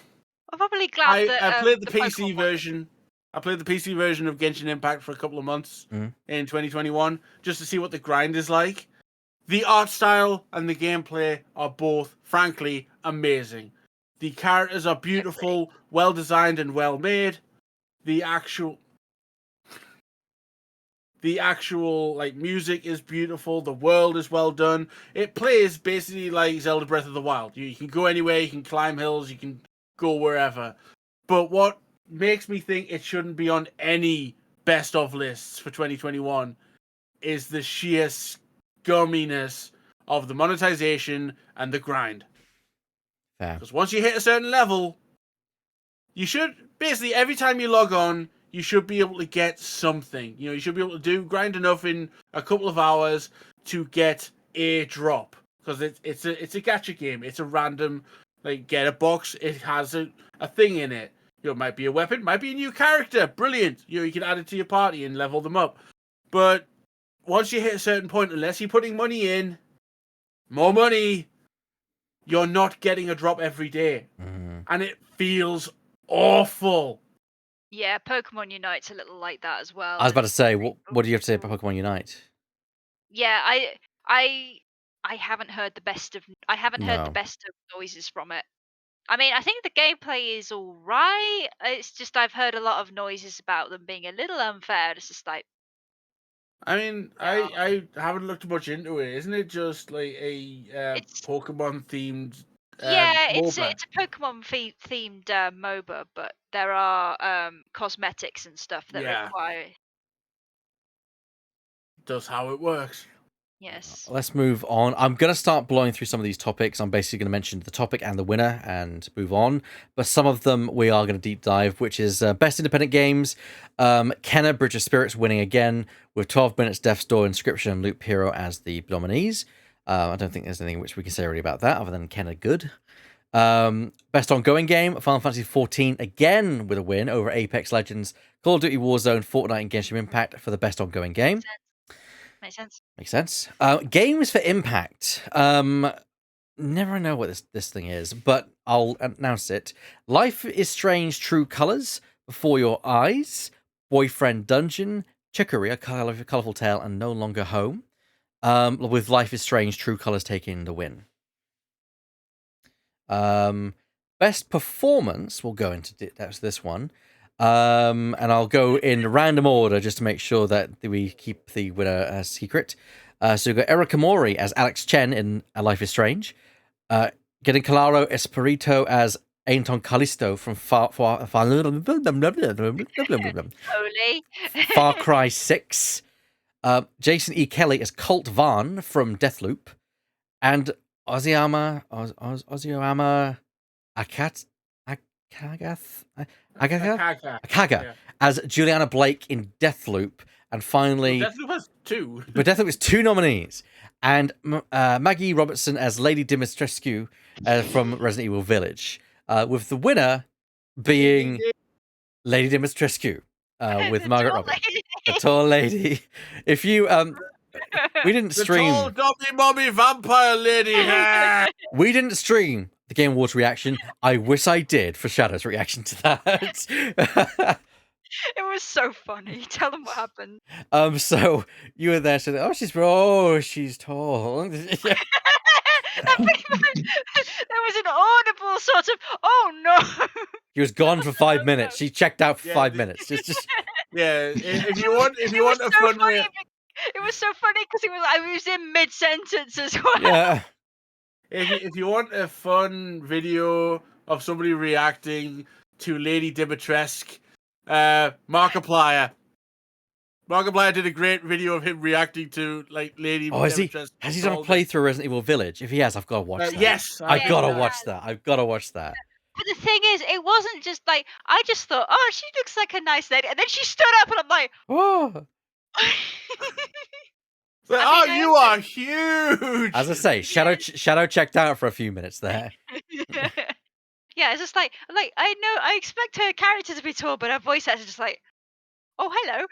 probably glad that I played the Pokemon PC version. I played the PC version of Genshin Impact for a couple of months in 2021 just to see what the grind is like. The art style and the gameplay are both, frankly, amazing. The characters are beautiful, well designed, and well made. The actual The actual like music is beautiful. The world is well done. It plays basically like Zelda Breath of the Wild. You can go anywhere. You can climb hills. You can go wherever. But what makes me think it shouldn't be on any best of lists for 2021 is the sheer scumminess of the monetization and the grind. Fair. Because once you hit a certain level, you should basically every time you log on, you should be able to get something. You know, you should be able to grind enough in a couple of hours to get a drop. Because it's a gacha game. It's a random like get a box. It has a thing in it. You know, it might be a weapon, might be a new character. Brilliant. You know, you can add it to your party and level them up. But once you hit a certain point, unless you're putting money in, more money, you're not getting a drop every day. Mm. And it feels awful. Yeah, Pokemon Unite's a little like that as well. I was about to say, what do you have to say about Pokemon Unite? Yeah, I haven't heard the best of No. noises from it. I mean, I think the gameplay is all right. It's just I've heard a lot of noises about them being a little unfair. It's just like, I mean, I haven't looked much into it. Isn't it just like a It's- Pokemon themed? yeah, it's MOBA? a Pokemon themed MOBA, but there are cosmetics and stuff that Yeah. require. Does how it works. Yes. Let's move on. I'm going to start blowing through some of these topics. I'm basically going to mention the topic and the winner and move on. But some of them we are going to deep dive, which is Best Independent Games. Kenna, Bridge of Spirits winning again with 12 Minutes, Death's Door, Inscription, and Loop Hero as the nominees. I don't think there's anything which we can say really about that other than Kenna good. Best ongoing game, Final Fantasy XIV again with a win over Apex Legends, Call of Duty Warzone, Fortnite, and Genshin Impact for the best ongoing game. Makes sense. Makes sense. Games for Impact. Never know what this thing is, but I'll announce it. Life is Strange: True Colors, Before Your Eyes, Boyfriend Dungeon, Chicory: A Colorful Tale, and No Longer Home. With Life is Strange: True Colors taking the win. Best performance, we'll go into that's this one. And I'll go in random order just to make sure that we keep the winner a secret. So we've got Erica Mori as Alex Chen in A Life is Strange. Getting Claro Espirito as Anton Callisto from Far Cry 6. Jason E. Kelly as Colt Vaughn from Deathloop. And Oziama Akaga as Juliana Blake in Deathloop, and finally, Deathloop has two. but Deathloop is 2 nominees, and Maggie Robertson as Lady Dimitrescu from Resident Evil Village, with the winner being Lady Dimitrescu with Margaret Roberts, the tall lady. If you we didn't stream. The tall, gobby, mommy vampire lady. We didn't stream the Game Awards reaction. I wish I did for Shadow's reaction to that. It was so funny. Tell them what happened. So you were there saying, she's tall. There was an audible sort of, oh no. She was gone for 5 minutes. She checked out for 5 minutes. Just Yeah, if you want a fun way. It was so funny because I was in mid sentence as well. yeah. If you want a fun video of somebody reacting to Lady Dimitrescu, Markiplier. Markiplier did a great video of him reacting to like Lady Dimitrescu. Has he done a playthrough of Resident Evil Village? If he has, I've got to watch that. Yes, I've got to watch that. I've got to watch that. But the thing is, it wasn't just like I just thought, oh, she looks like a nice lady, and then she stood up, and I'm like, Oh. You are huge. As I say, Shadow checked out for a few minutes there. Yeah, it's just like I know I expect her character to be tall, but her voice actor is just like, oh, hello.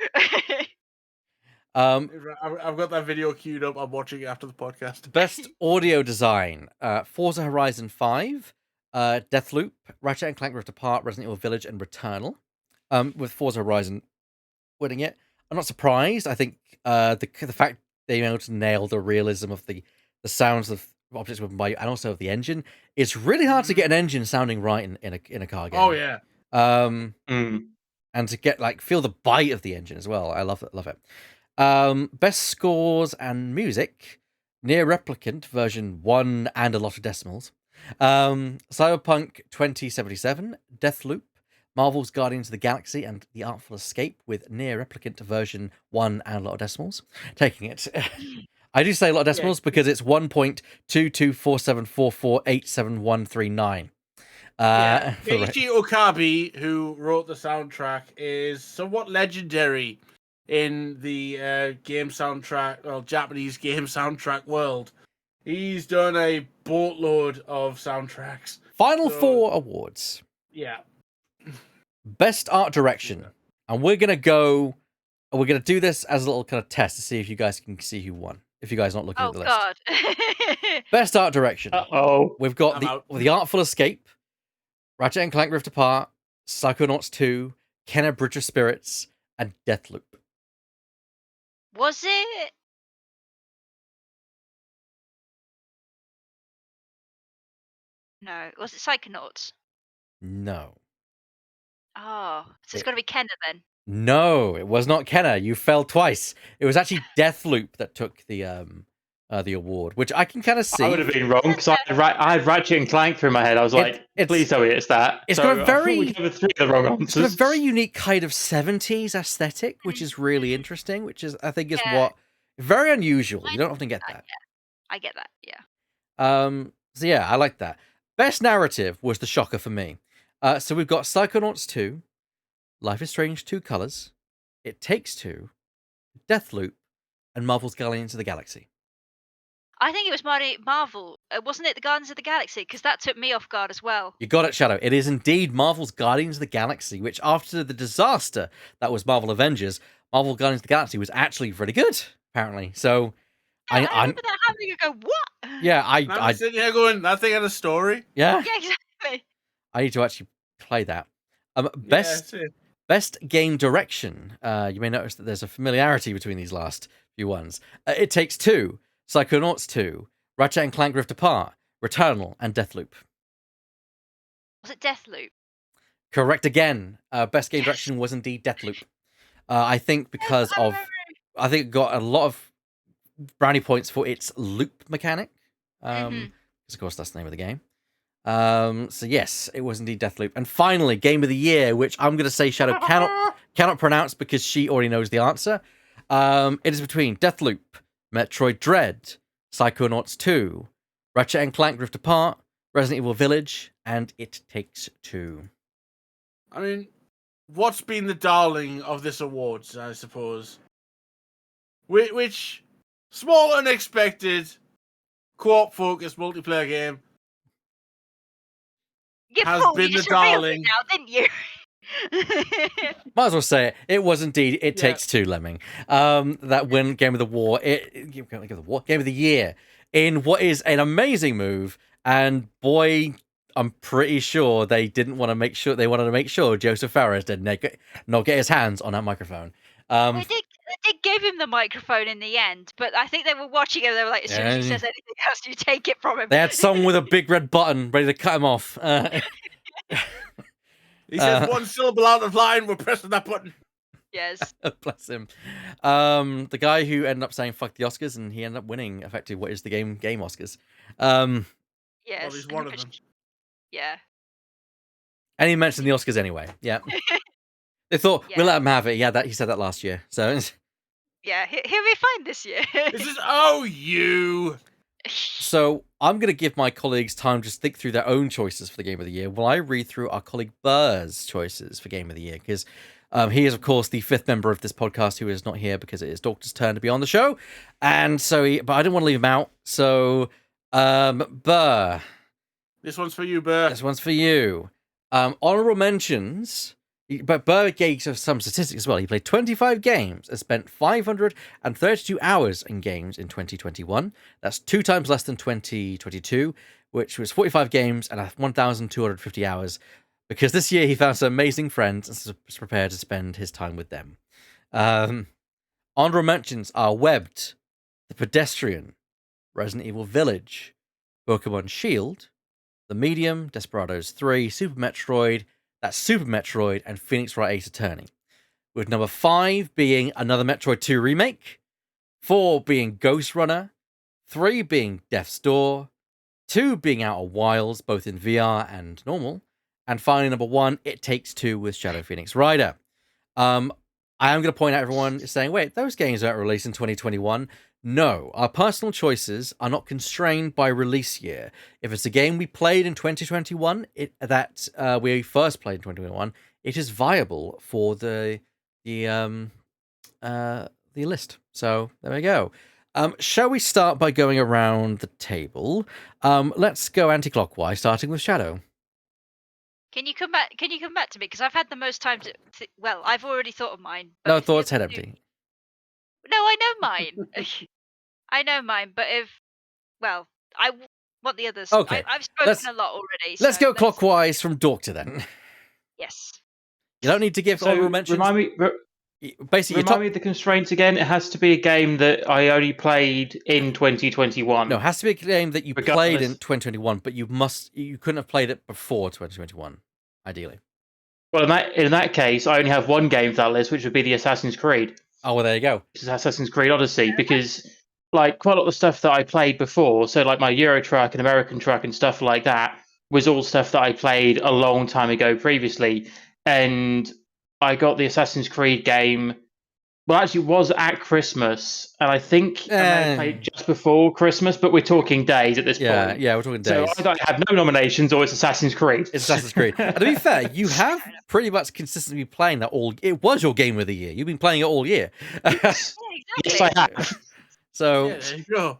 I've got that video queued up. I'm watching it after the podcast. Best audio design: Forza Horizon 5, Deathloop, Ratchet and Clank Rift Apart, Resident Evil Village, and Returnal. With Forza Horizon winning it, I'm not surprised. I think the fact they were able to nail the realism of the sounds of objects weapon by you, and also of the engine. It's really hard to get an engine sounding right in a car game. Oh yeah. And to get feel the bite of the engine as well. I love it. Best scores and music: Near Replicant version 1 and a lot of decimals. Cyberpunk 2077, Deathloop, Marvel's Guardians of the Galaxy, and The Artful Escape with Near Replicant version 1 and a lot of decimals. Taking it. I do say a lot of decimals because it's 1.22474487139. Keiichi Okabe, who wrote the soundtrack, is somewhat legendary in the game soundtrack, well, Japanese game soundtrack world. He's done a boatload of soundtracks. Final four awards. Yeah. Best art direction. And we're going to do this as a little kind of test to see if you guys can see who won. If you guys are not looking at the list. Oh, God. Best art direction. Uh-oh. We've got the Artful Escape, Ratchet and Clank Rift Apart, Psychonauts 2, Kenna Bridge of Spirits, and Deathloop. Was it? No. Was it Psychonauts? No. Oh, so it's got to be Kenna then. No, it was not Kenna. You fell twice. It was actually Deathloop that took the award, which I can kind of see. I would have been wrong because I had Ratchet and Clank through my head. I was please tell me it's that. It's got a very we have three of the wrong answers. It's got a very unique kind of 70s aesthetic, which is really interesting. Which is, I think, is what very unusual. You don't often get that. Yeah. I get that. Yeah. So yeah, I like that. Best narrative was the shocker for me. So we've got Psychonauts 2, Life is Strange 2 Colors, It Takes Two, Deathloop, and Marvel's Guardians of the Galaxy. I think it was Marvel. Wasn't it the Guardians of the Galaxy? Because that took me off guard as well. You got it, Shadow. It is indeed Marvel's Guardians of the Galaxy, which after the disaster that was Marvel Avengers, Marvel Guardians of the Galaxy was actually pretty good, apparently. So I remember that happening and go, what? Yeah, I was sitting here going, that thing had a story. Yeah. Yeah, exactly. I need to actually play that. Best game direction. You may notice that there's a familiarity between these last few ones. It Takes Two, Psychonauts 2, Ratchet and Clank Rift Apart, Returnal, and Deathloop. Was it Deathloop? Correct again. Best game direction was indeed Deathloop. I think because I think it got a lot of brownie points for its loop mechanic. Because of course that's the name of the game. So yes, it was indeed Deathloop. And finally, Game of the Year, which I'm going to say Shadow cannot pronounce because she already knows the answer. It is between Deathloop, Metroid Dread, Psychonauts 2, Ratchet and Clank Rift Apart, Resident Evil Village, and It Takes Two. I mean, what's been the darling of this awards, I suppose? Which small, unexpected, co-op-focused multiplayer game has been the darling? Now, didn't you? Might as well say it. It was indeed It Takes Two, Lemming. That win Game of the Year in what is an amazing move. And boy, I'm pretty sure they wanted to make sure Joseph Fares did not get his hands on that microphone. They did give him the microphone in the end, but I think they were watching him. They were like, as soon as he says anything else, you take it from him. They had someone with a big red button ready to cut him off. He says one syllable out of line, we're pressing that button. Yes. Bless him. The guy who ended up saying fuck the Oscars, and he ended up winning effectively what is the game Oscars. Yes. Well, he's one of them. Yeah. And he mentioned the Oscars anyway. Yeah. They thought, we'll let him have it. Yeah, he said that last year. So yeah, he'll be fine this year. This is you. So I'm going to give my colleagues time to think through their own choices for the Game of the Year while I read through our colleague Burr's choices for Game of the Year, because he is, of course, the fifth member of this podcast who is not here because it is Doctor's turn to be on the show. And so, but I didn't want to leave him out. So, Burr. This one's for you, Burr. This one's for you. Honorable mentions. But Burr gave some statistics as well. He played 25 games and spent 532 hours in games in 2021. That's 2 times less than 2022, which was 45 games and 1,250 hours. Because this year he found some amazing friends and was prepared to spend his time with them. Honorable mentions are Webbed, The Pedestrian, Resident Evil Village, Pokemon Shield, The Medium, Desperados 3, Super Metroid, and Phoenix Wright Ace Attorney. with number 5 being another Metroid 2 remake, 4 being Ghost Runner, 3 being Death's Door, 2 being Outer Wilds, both in VR and normal, and finally number 1, It Takes Two with Shadow Phoenix Rider. I am going to point out everyone is saying, wait, those games aren't released in 2021. No, our personal choices are not constrained by release year. If it's a game we played in 2021, we first played in 2021, it is viable for the list. So there we go. Shall we start by going around the table? Let's go anti-clockwise, starting with Shadow. Can you come back to me? Because I've had the most time to. Well, I've already thought of mine. But No if the thoughts, head other two- empty. No, I know mine. I know mine, but I want the others. Okay, I've spoken a lot already. Let's so go clockwise from Doctor then. Yes. You don't need to give So honorable mentions. remind me of the constraints again. It has to be a game that I only played in 2021. No, it has to be a game that you played Regardless. in 2021, but you couldn't have played it before 2021, ideally. Well, in that case, I only have one game for that list, which would be the Assassin's Creed. Oh, well, there you go. Which is Assassin's Creed Odyssey, because like quite a lot of the stuff that I played before, so like my Euro Truck and American Truck and stuff like that, was all stuff that I played a long time ago previously. And I got the Assassin's Creed game. Well, actually, it was at Christmas, and I think I may have played just before Christmas, but we're talking days at this point. Yeah, we're talking So days. I have no nominations, or it's Assassin's Creed. It's Assassin's Creed. And to be fair, you have pretty much consistently been playing that all. It was your game of the year. You've been playing it all year. Yes, Exactly. yes, I have. So, Yeah, there you go.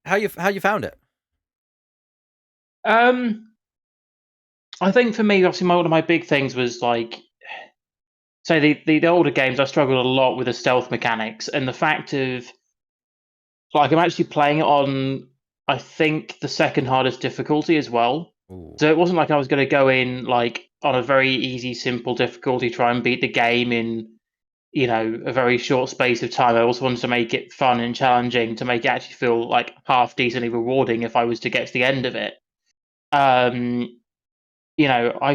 how you found it? I think for me, obviously, one of my big things was like, so the older games, I struggled a lot with the stealth mechanics and the fact of, like, I'm actually playing it on, I think, the second hardest difficulty as well. Ooh. So it wasn't like I was going to go in like on a very easy, simple difficulty, try and beat the game in, a very short space of time. I also wanted to make it fun and challenging to make it actually feel like half decently rewarding if I was to get to the end of it. I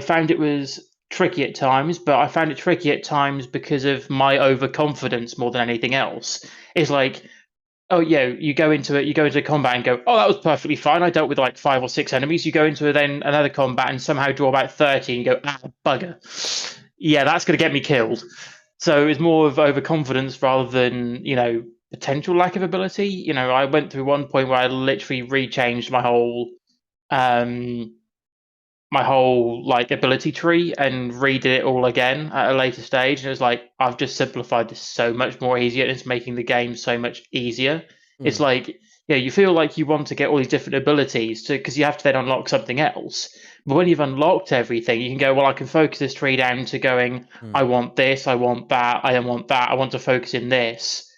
found it was tricky at times, but I found it tricky at times because of my overconfidence more than anything else. It's like, oh yeah, you go into combat and go, oh, that was perfectly fine. I dealt with like 5 or 6 enemies. You go into then another combat and somehow draw about 30 and you go, bugger. Yeah, that's going to get me killed. So it's more of overconfidence rather than, potential lack of ability. I went through one point where I literally rechanged my whole like ability tree and redid it all again at a later stage, and it was like, I've just simplified this so much more easier, and it's making the game so much easier. It's like, you feel like you want to get all these different abilities because you have to then unlock something else, but when you've unlocked everything, you can go, well, I can focus this tree down to going, I want this, I want that, I want that, I want to focus in this.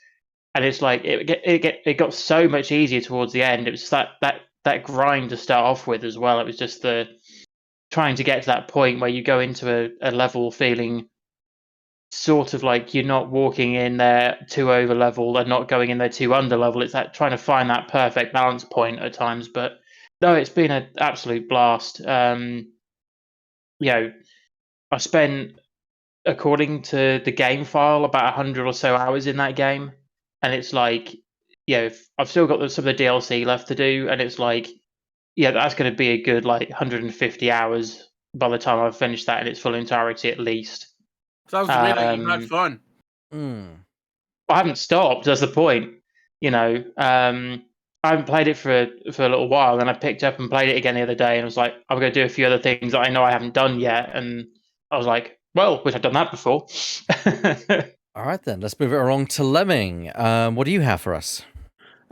And it's like it got so much easier towards the end. It was that grind to start off with as well. It was just the trying to get to that point where you go into a level feeling sort of like you're not walking in there too over level and not going in there too under level. It's that trying to find that perfect balance point at times. But no, it's been an absolute blast. I spent, according to the game file, about 100 or so hours in that game, and it's like, I've still got some of the DLC left to do, and it's like, that's going to be a good 150 hours by the time I've finished that in its full entirety, at least. Sounds to me like you've had fun. I haven't stopped. That's the point. I haven't played it for a little while. Then I picked up and played it again the other day, and I was like, I'm going to do a few other things that I know I haven't done yet. And I was like, well, wish I'd done that before. All right, then. Let's move it along to Lemming. What do you have for us?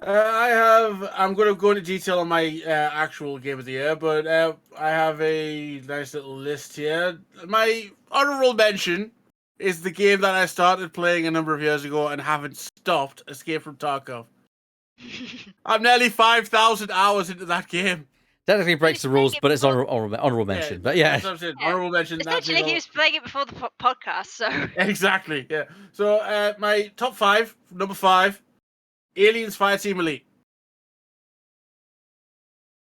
I'm going to go into detail on my actual game of the year, but I have a nice little list here. My honorable mention is the game that I started playing a number of years ago and haven't stopped, Escape from Tarkov. I'm nearly 5,000 hours into that game. Technically breaks the rules, but it's honorable mention. But yeah. That's what I'm saying. Honorable mention. Essentially, he was playing it before the podcast, so... Exactly, yeah. So, my top 5, number 5, Aliens Fireteam Elite.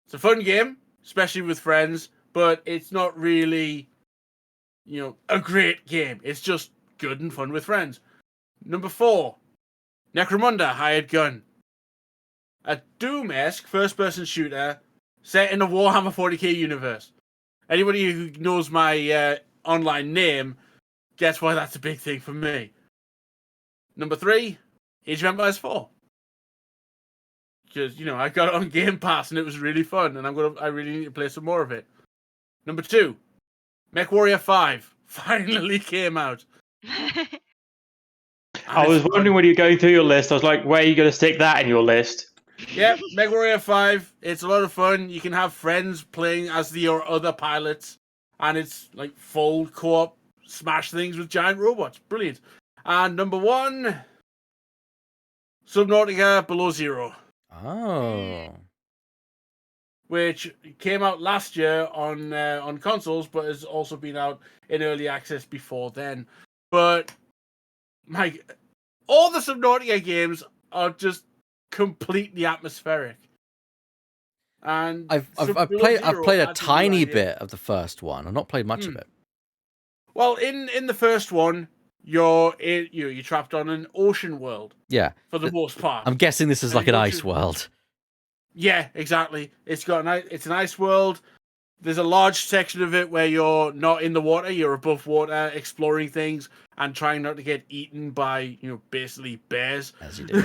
It's a fun game, especially with friends, but it's not really, a great game. It's just good and fun with friends. Number 4, Necromunda Hired Gun. A Doom-esque first-person shooter set in the Warhammer 40k universe. Anybody who knows my online name gets why that's a big thing for me. Number 3, Age of Empires 4. Because, I got it on Game Pass and it was really fun, and I really need to play some more of it. Number 2, MechWarrior 5 finally came out. I was wondering when you were going through your list, I was like, where are you going to stick that in your list? Yep, MechWarrior 5. It's a lot of fun. You can have friends playing as your other pilots, and it's like full co-op smash things with giant robots. Brilliant. And number 1, Subnautica Below Zero. Oh. Which came out last year on consoles, but has also been out in early access before then. But all the Subnautica games are just completely atmospheric. And I've Below played Zero a adds tiny new idea. bit of the first one. I've not played much of it. Well, in the first one, you're trapped on an ocean world Yeah. for the most part. I'm guessing this is And like an once ice world. Yeah, exactly. It's an ice world. There's a large section of it where you're not in the water, you're above water, exploring things and trying not to get eaten by, basically bears. As you do.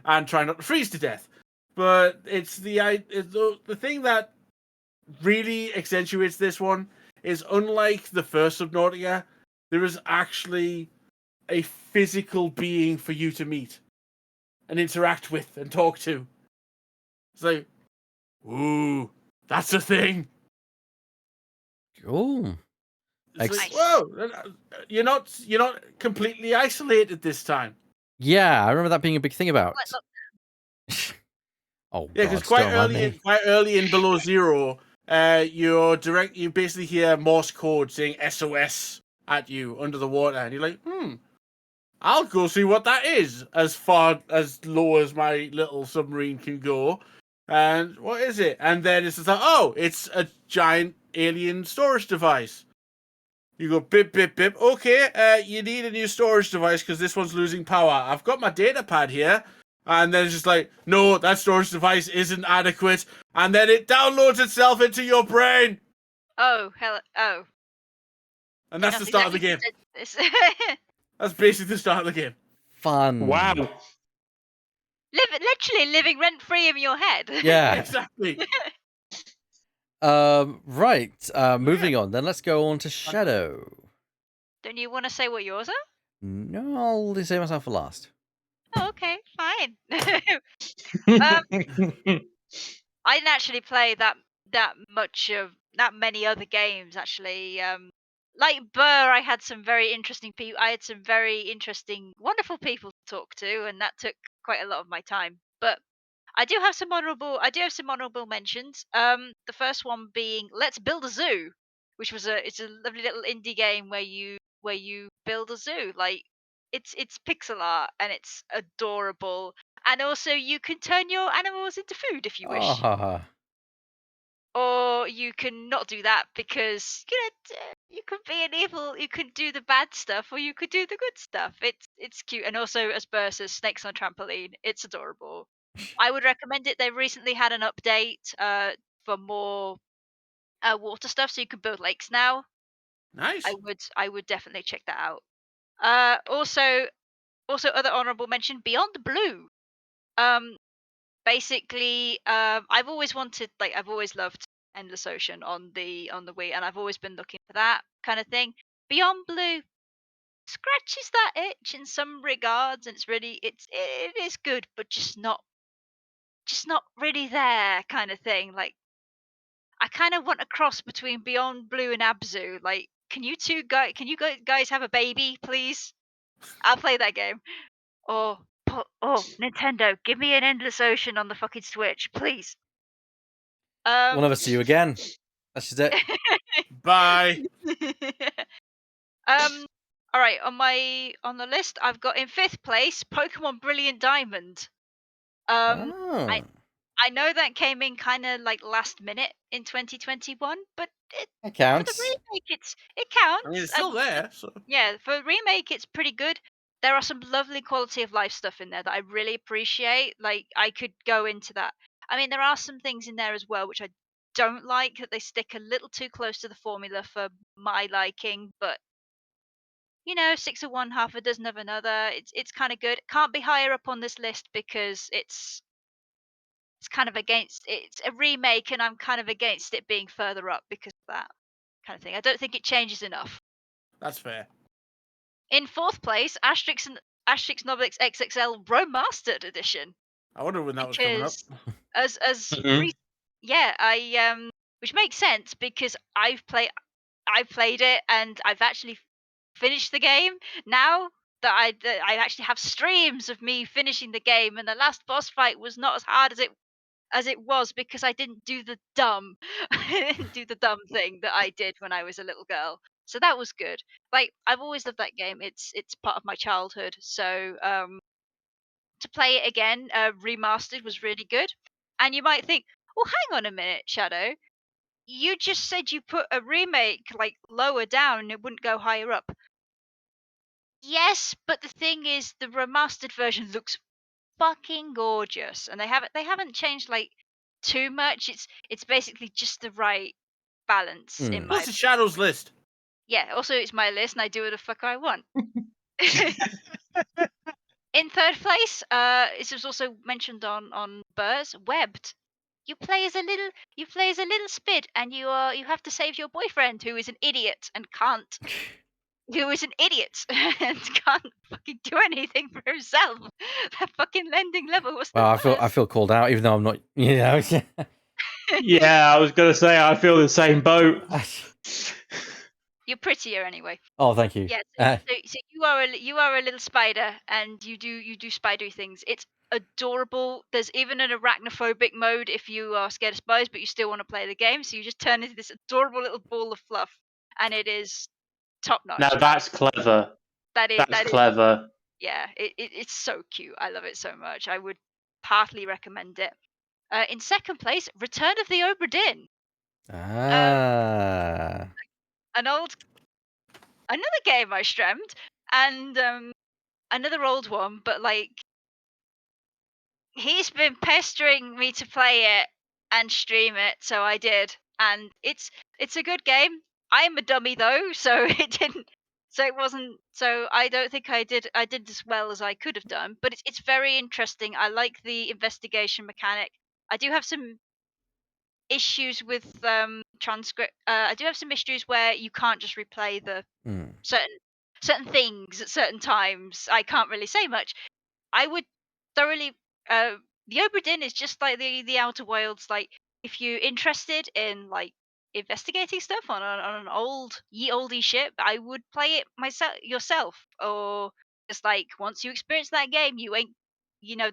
And trying not to freeze to death. But it's the thing that really accentuates this one is, unlike the first Subnautica, there is actually a physical being for you to meet and interact with and talk to. It's like, ooh, that's a thing. Oh. It's like, whoa, you're not completely isolated this time. Yeah, I remember that being a big thing about. Oh, yeah, because quite early in Below Zero, you basically hear Morse code saying SOS at you under the water, and you're like, I'll go see what that is, as far as low as my little submarine can go. And what is it? And then it's just like, oh, it's a giant alien storage device. You go, bip, bip, bip. Okay, you need a new storage device because this one's losing power. I've got my data pad here. And then it's just like, no, that storage device isn't adequate. And then it downloads itself into your brain. Oh, hell. Oh. And that's the start of the game. That's basically the start of the game. Fun. Wow. Literally living rent free in your head. Yeah. Exactly. Right. Moving on. Then let's go on to Shadow. Don't you want to say what yours are? No, I'll save myself for last. Oh, okay, fine. I didn't actually play that many other games actually. Like Burr, I had some very interesting people. I had some very interesting, wonderful people to talk to, and that took quite a lot of my time. But I do have some honorable mentions. The first one being Let's Build a Zoo, which was it's a lovely little indie game where you build a zoo. Like it's pixel art and it's adorable, and also you can turn your animals into food if you wish. Or you can not do that because you could be an evil. You could do the bad stuff, or you could do the good stuff. It's cute, and also as Burr says, snakes on a trampoline. It's adorable. I would recommend it. They recently had an update for more water stuff, so you can build lakes now. Nice. I would definitely check that out. Also other honorable mention, Beyond Blue. Basically, I've always loved Endless Ocean on the Wii, and I've always been looking for that kind of thing. Beyond Blue scratches that itch in some regards, and it is good, but just not really there kind of thing. Like, I kind of want a cross between Beyond Blue and Abzu. Like, can you guys have a baby, please? I'll play that game. Or Nintendo, give me an Endless Ocean on the fucking Switch, please. We'll never see you again. That's just it. Bye. All right. On the list, I've got in 5th place Pokemon Brilliant Diamond. Oh. I know that came in kind of like last minute in 2021, but It for the counts. remake, it counts. I mean, it's still there. So. Yeah, for a remake, it's pretty good. There are some lovely quality of life stuff in there that I really appreciate. Like, I could go into that. I mean, there are some things in there as well which I don't like, that they stick a little too close to the formula for my liking, but 6 of one, half a dozen of another. It's kind of good. Can't be higher up on this list because it's kind of against, it's a remake, and I'm kind of against it being further up because of that kind of thing. I don't think it changes enough. That's fair. In fourth place, Asterix and Obelix XXL Remastered Edition. I wonder when that was coming up. Because as Mhm. yeah, I which makes sense because I've played it and I've actually finished the game now. That I actually have streams of me finishing the game, and the last boss fight was not as hard as it was because I didn't do the dumb I didn't do the dumb thing that I did when I was a little girl. So that was good. Like, I've always loved that game. It's part of my childhood. So to play it again, remastered, was really good. And you might think, well, hang on a minute, Shadow. You just said you put a remake like lower down and it wouldn't go higher up. Yes, but the thing is, the remastered version looks fucking gorgeous, and they haven't changed like too much. It's basically just the right balance in my Plus, it's Shadow's list. yeah. Also, it's my list, and I do what the fuck I want. In third place, this was also mentioned on Burrs, Webbed. You play as a little spid, and you have to save your boyfriend who is an idiot and can't who is an idiot and can't fucking do anything for himself. That fucking lending level was the Well, worst. I feel called out, even though I'm not. Yeah, I was gonna say I feel the same boat. You're prettier anyway. Oh, thank you. Yeah. So you are a little spider, and you do spidery things. It's adorable. There's even an arachnophobic mode if you are scared of spiders, but you still want to play the game. So you just turn into this adorable little ball of fluff, and it is top notch. Now that's clever. That's clever. Yeah, it's so cute. I love it so much. I would heartily recommend it. In second place, Return of the Obra Dinn. Ah. Another game I stremmed, and another old one, but like, he's been pestering me to play it and stream it, so I did, and it's a good game. I'm a dummy though, so it wasn't. So I don't think I did as well as I could have done, but it's very interesting. I like the investigation mechanic. I do have some issues with transcript. I do have some issues where you can't just replay the certain things at certain times. I can't really say much. I would thoroughly. The Obra Dinn is just like the Outer Wilds. Like, if you're interested in like investigating stuff on an ye oldie ship, I would play it yourself. Or just like, once you experience that game, you ain't.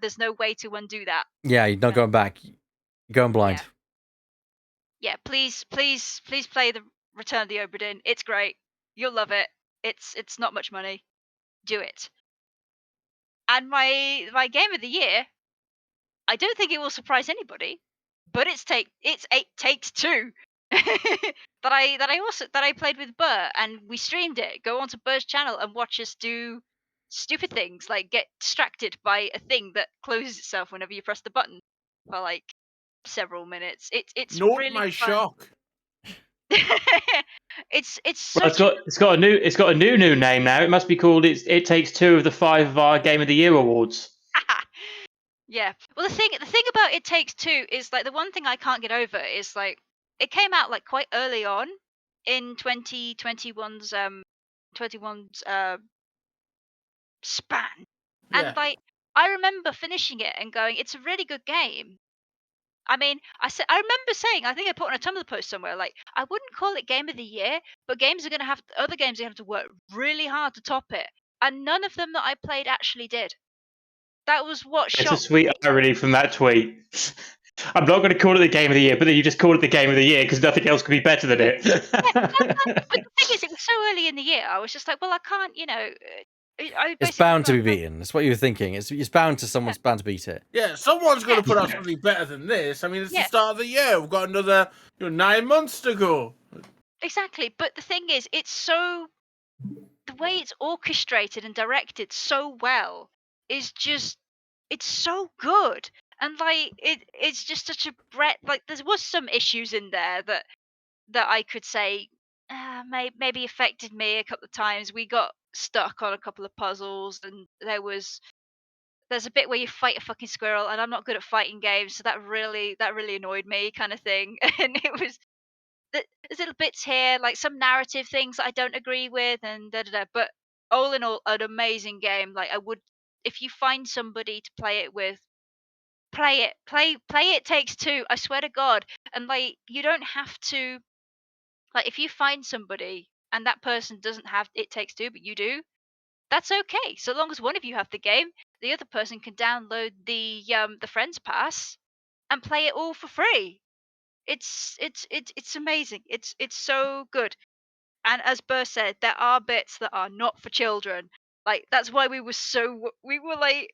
There's no way to undo that. Yeah, you're not going back. You're going blind. Yeah, please play the Return of the Obra Dinn. It's great. You'll love it. It's not much money. Do it. And my game of the year, I don't think it will surprise anybody, but it's Takes Two. that I played with Burr, and we streamed it. Go onto Burr's channel and watch us do stupid things like get distracted by a thing that closes itself whenever you press the button for like several minutes. It's Note really my fun. shock. It's Well, it's got a new name now. It must be called It Takes Two of the 5 of our Game of the Year awards. Yeah. Well, the thing about It Takes Two is like, the one thing I can't get over is like, it came out like quite early on in 2021's span. Yeah. And like, I remember finishing it and going, it's a really good game. I mean, I remember saying, I think I put on a Tumblr post somewhere, like, I wouldn't call it Game of the Year, but other games are gonna have to work really hard to top it. And none of them that I played actually did. That was what It's a shocked sweet me. irony from that tweet. I'm not going to call it the Game of the Year, but then you just call it the Game of the Year because nothing else could be better than it. But the thing is, it was so early in the year. I was just like, well, I can't, I It's basically bound to be got- beaten. That's what you were thinking. It's bound to someone's bound to beat it. Yeah, someone's going to Yeah. put out something better than this. I mean, it's the Yeah. start of the year. We've got another 9 months to go. Exactly, but the thing is, it's so the way it's orchestrated and directed so well is just it's so good. And like it's just such a breadth. Like there was some issues in there that I could say maybe affected me a couple of times. We got stuck on a couple of puzzles, and there's a bit where you fight a fucking squirrel, and I'm not good at fighting games, so that really annoyed me, kind of thing. And it was there's little bits here, like some narrative things that I don't agree with, and da da da. But all in all, an amazing game. Like I would, if you find somebody to play it with, play it, play it. Takes two. I swear to God. And like you don't have to, like if you find somebody and that person doesn't have it takes two, but you do, that's okay. So long as one of you have the game, the other person can download the friends pass and play it all for free. It's amazing. It's so good. And as Burr said, there are bits that are not for children. Like that's why we were like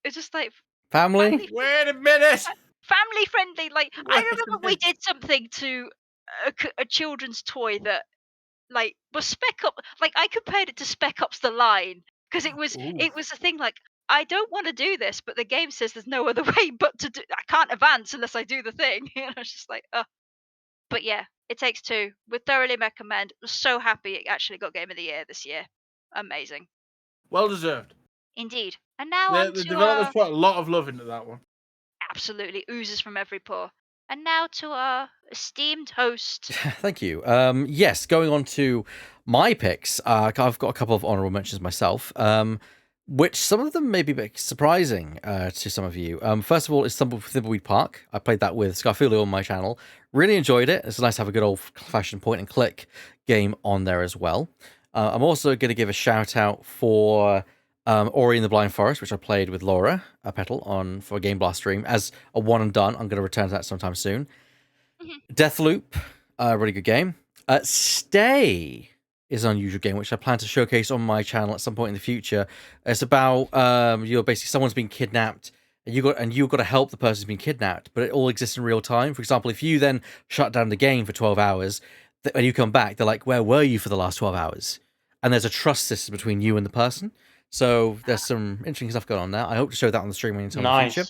it's just like Family? family Wait a minute. family friendly. Like I Wait a remember we minute. did something to a children's toy that like was Spec Up. Like I compared it to Spec Ops: The Line because Ooh. it was a thing like I don't want to do this, but the game says there's no other way but to do. I can't advance unless I do the thing. And I was just like, oh. But yeah, It Takes Two. Would thoroughly recommend. Was so happy it actually got Game of the Year this year. Amazing, Well deserved. indeed. And now The, on the to developers our put a lot of love into that one. absolutely oozes from every pore. And now to our esteemed host. Thank you. Yes, going on to my picks, I've got a couple of honorable mentions myself, which some of them may be a bit surprising to some of you. First of all, is Thimbleweed Park. I played that with Scarfulio on my channel. Really enjoyed it. It's nice to have a good old-fashioned point-and-click game on there as well. I'm also going to give a shout-out for Ori and the Blind Forest, which I played with Laura Petal on for a Game Blast stream as a one and done. I'm going to return to that sometime soon. Deathloop, a really good game. Stay is an unusual game, which I plan to showcase on my channel at some point in the future. It's about you're basically someone's been kidnapped, and you've got to help the person who's been kidnapped, but it all exists in real time. For example, if you then shut down the game for 12 hours, when you come back, they're like, "Where were you for the last 12 hours?" And there's a trust system between you and the person. So there's some interesting stuff going on there. I hope to show that on the stream in the future.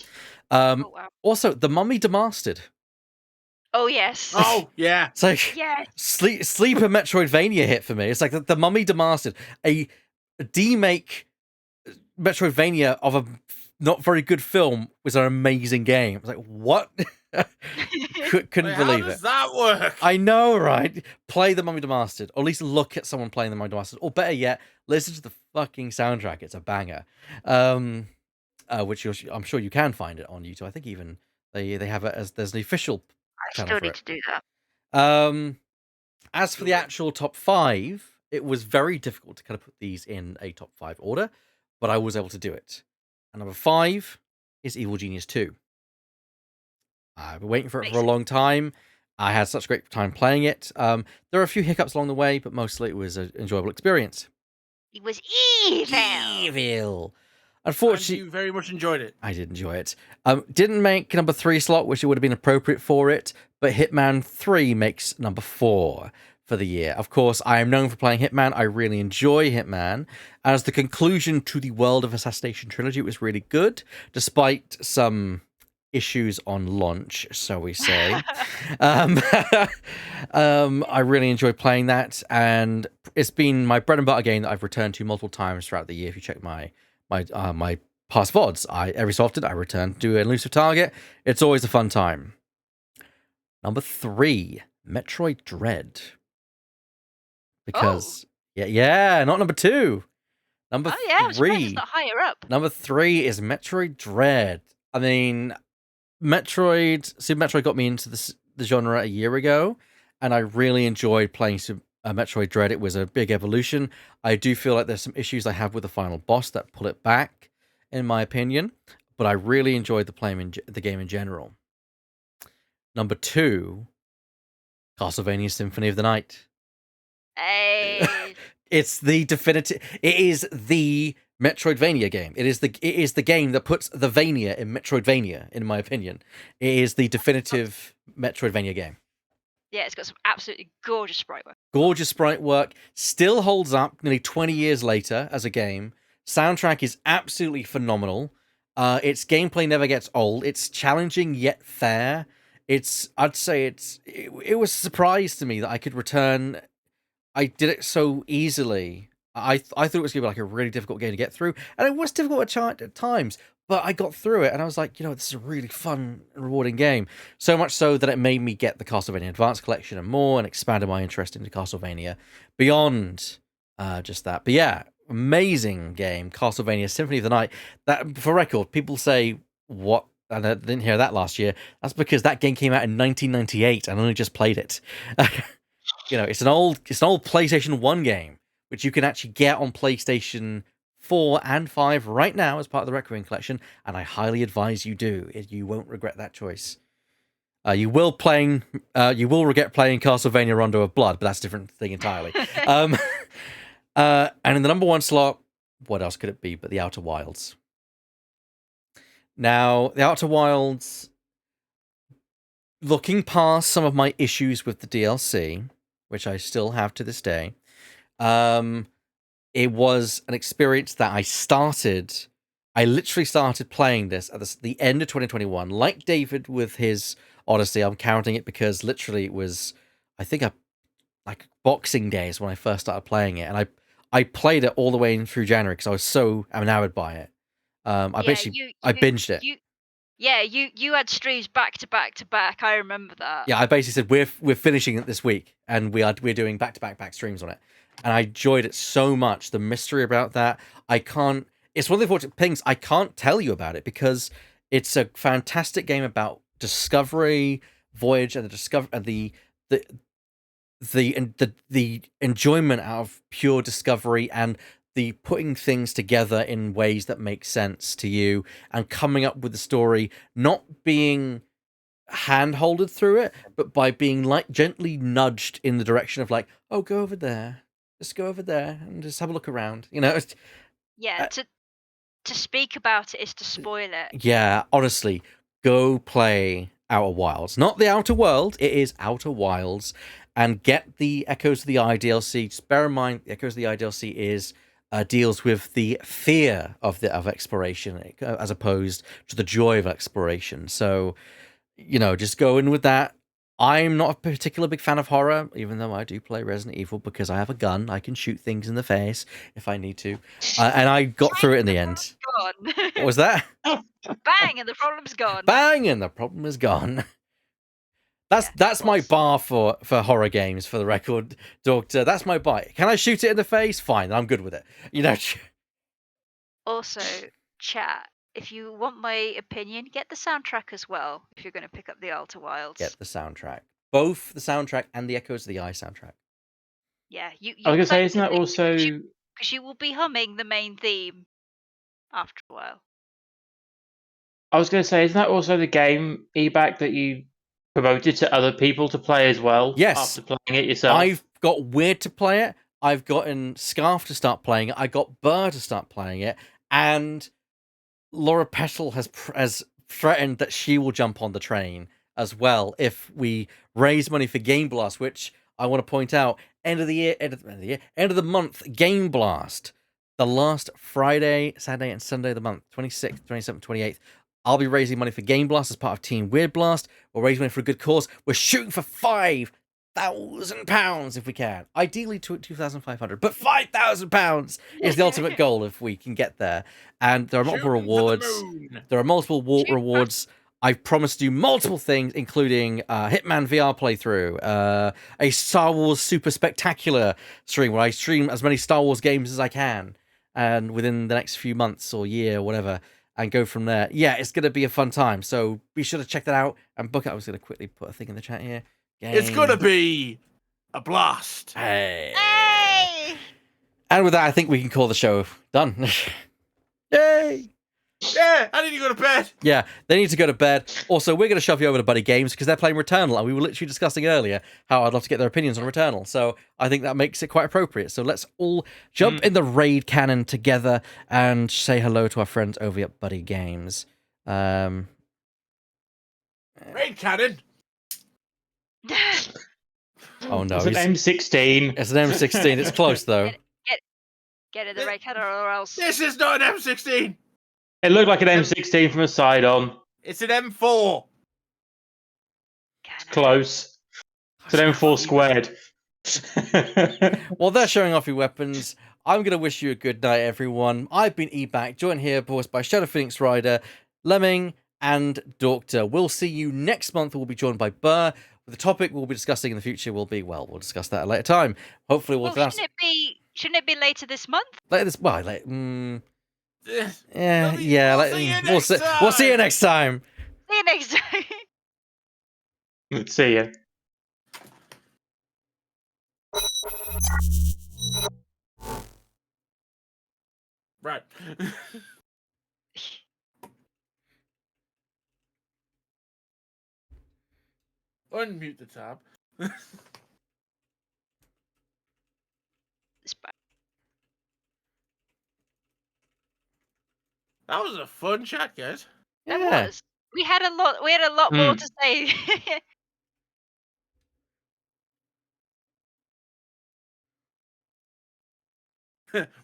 Oh wow. Also, The Mummy Demastered. Oh yes. Oh, yeah. It's like Yes. sleeper Metroidvania hit for me. It's like the Mummy Demastered, a demake Metroidvania of a not very good film was an amazing game. I was like, what? Couldn't Wait, believe how does it. that work? I know, right? Play the Mummy Demastered, or at least look at someone playing the Mummy Demastered, or better yet, listen to the fucking soundtrack. It's a banger. Which I'm sure you can find it on YouTube. I think even they have it as there's an official I channel still for need it. to do that. As for the actual top 5, it was very difficult to kind of put these in a top 5 order, but I was able to do it. And number 5 is Evil Genius 2. I've been waiting for it for a long time. I had such a great time playing it. There are a few hiccups along the way, but mostly it was an enjoyable experience. It was evil. Evil. And Unfortunately, you very much enjoyed it. I did enjoy it. Didn't make number 3 slot, which it would have been appropriate for it, but Hitman 3 makes number 4 for the year. Of course, I am known for playing Hitman. I really enjoy Hitman. As the conclusion to the World of Assassination trilogy, it was really good, despite some issues on launch, so we say. I really enjoyed playing that, and it's been my bread and butter game that I've returned to multiple times throughout the year. If you check my past VODs, every so often I return to an elusive target. It's always a fun time. Number 3, Metroid Dread. Because yeah, not number 2. Number Oh yeah, I'm surprised 3. it's not higher up. Number 3 is Metroid Dread. I mean, Super Metroid got me into the genre a year ago, and I really enjoyed playing Metroid Dread. It was a big evolution. I do feel like there's some issues I have with the final boss that pull it back, in my opinion, but I really enjoyed the game in general. Number 2, Castlevania Symphony of the Night. Hey. It's the definitive. It is the Metroidvania game. It is the game that puts the Vania in Metroidvania, in my opinion. It is the definitive Metroidvania game. Yeah, it's got some absolutely gorgeous sprite work. Gorgeous sprite work, still holds up nearly 20 years later as a game. Soundtrack is absolutely phenomenal. Its gameplay never gets old. It's challenging yet fair. I'd say it was a surprise to me that I could return. I did it so easily. I thought it was going to be like a really difficult game to get through, and it was difficult at times, but I got through it, and I was like, this is a really fun and rewarding game. So much so that it made me get the Castlevania Advance Collection and more, and expanded my interest into Castlevania beyond just that. But yeah, amazing game, Castlevania Symphony of the Night. That, for record, people say, what? And I didn't hear that last year. That's because that game came out in 1998, and I only just played it. It's an old PlayStation 1 game, which you can actually get on PlayStation 4 and 5 right now as part of the Requiem collection, and I highly advise you do. You won't regret that choice. You will regret playing Castlevania Rondo of Blood, but that's a different thing entirely. And in the number 1 slot, what else could it be but The Outer Wilds? Now, The Outer Wilds, looking past some of my issues with the DLC, which I still have to this day, it was an experience that I literally started playing this at the end of 2021. Like David with his Odyssey, I'm counting it because literally it was, I think, like Boxing Day is when I first started playing it, and I played it all the way in through January because I was so enamored by it. I binged it. You had streams back to back to back. I remember that. Yeah, I basically said we're finishing it this week, and we're doing back to back streams on it, and I enjoyed it so much. The mystery about that, it's one of the unfortunate things I can't tell you about it because it's a fantastic game about discovery, voyage, and the enjoyment out of pure discovery and the putting things together in ways that make sense to you and coming up with the story, not being hand-holded through it, but by being like gently nudged in the direction of like, oh, go over there, just go over there and just have a look around. Yeah, to speak about it is to spoil it. Yeah, honestly, go play Outer Wilds. Not the Outer World, it is Outer Wilds. And get the Echoes of the Eye DLC. Just bear in mind, the Echoes of the Eye DLC deals with the fear of exploration as opposed to the joy of exploration. So, just go in with that. I'm not a particular big fan of horror, even though I do play Resident Evil because I have a gun. I can shoot things in the face if I need to. And I got through it in the end. What was that? Bang, and the problem's gone. Bang, and the problem is gone. That's my bar for horror games, for the record, Doctor. That's my bar. Can I shoot it in the face? Fine, I'm good with it. Also, chat, if you want my opinion, get the soundtrack as well, if you're going to pick up the Outer Wilds. Get the soundtrack. Both the soundtrack and the Echoes of the Eye soundtrack. Yeah, you I was going to say, isn't that also... Because you will be humming the main theme after a while. I was going to say, isn't that also the game, EBAC, that you promoted to other people to play as well? Yes. After playing it yourself? I've got Weird to play it. I've gotten Scarf to start playing it. I got Burr to start playing it. And Laura Petal has threatened that she will jump on the train as well if we raise money for Game Blast, which I want to point out, end of the month, Game Blast. The last Friday, Saturday, and Sunday of the month, 26th, 27th, 28th. I'll be raising money for Game Blast as part of Team Weird Blast. We'll raise money for a good cause. We're shooting for £5,000 if we can. Ideally £2,500, but £5,000 is the ultimate goal if we can get there. And there are multiple rewards. There are multiple rewards. I've promised to do multiple things, including Hitman VR playthrough, a Star Wars Super Spectacular stream where I stream as many Star Wars games as I can, and within the next few months or year or whatever, and go from there. Yeah, it's going to be a fun time, so be sure to check that out and book it. I was going to quickly put a thing in the chat here. It's going to be a blast. Hey! Hey! And with that, I think we can call the show done. Yay! Yeah, I need to go to bed. Yeah, they need to go to bed. Also, we're going to shove you over to Buddy Games because they're playing Returnal, and we were literally discussing earlier how I'd love to get their opinions on Returnal. So I think that makes it quite appropriate. So let's all jump in the raid cannon together and say hello to our friends over at Buddy Games. Raid cannon. Oh no, It's an M16. it's an M16. It's close though. Get in the raid cannon or else. This is not an M16. It looked like an M16 from a side on. It's an M4. Cannon. Close. It's an M4 squared. While they're showing off your weapons, I'm going to wish you a good night, everyone. I've been E-Back, joined here, of course, by Shadow Phoenix Rider, Lemming, and Doctor. We'll see you next month. We'll be joined by Burr. The topic we'll be discussing in the future will be, well, we'll discuss that at a later time. Hopefully we'll... Shouldn't it be later this month? Later this... Well, yeah, We'll see you next time. We'll see you next time. See you next time. See ya. Right. Unmute the tab. That was a fun chat, guys. That Yeah. was. We had a lot. We had a lot more to say.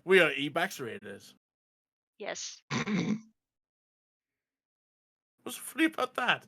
We are E-Bax Raiders. Yes. What's funny about that?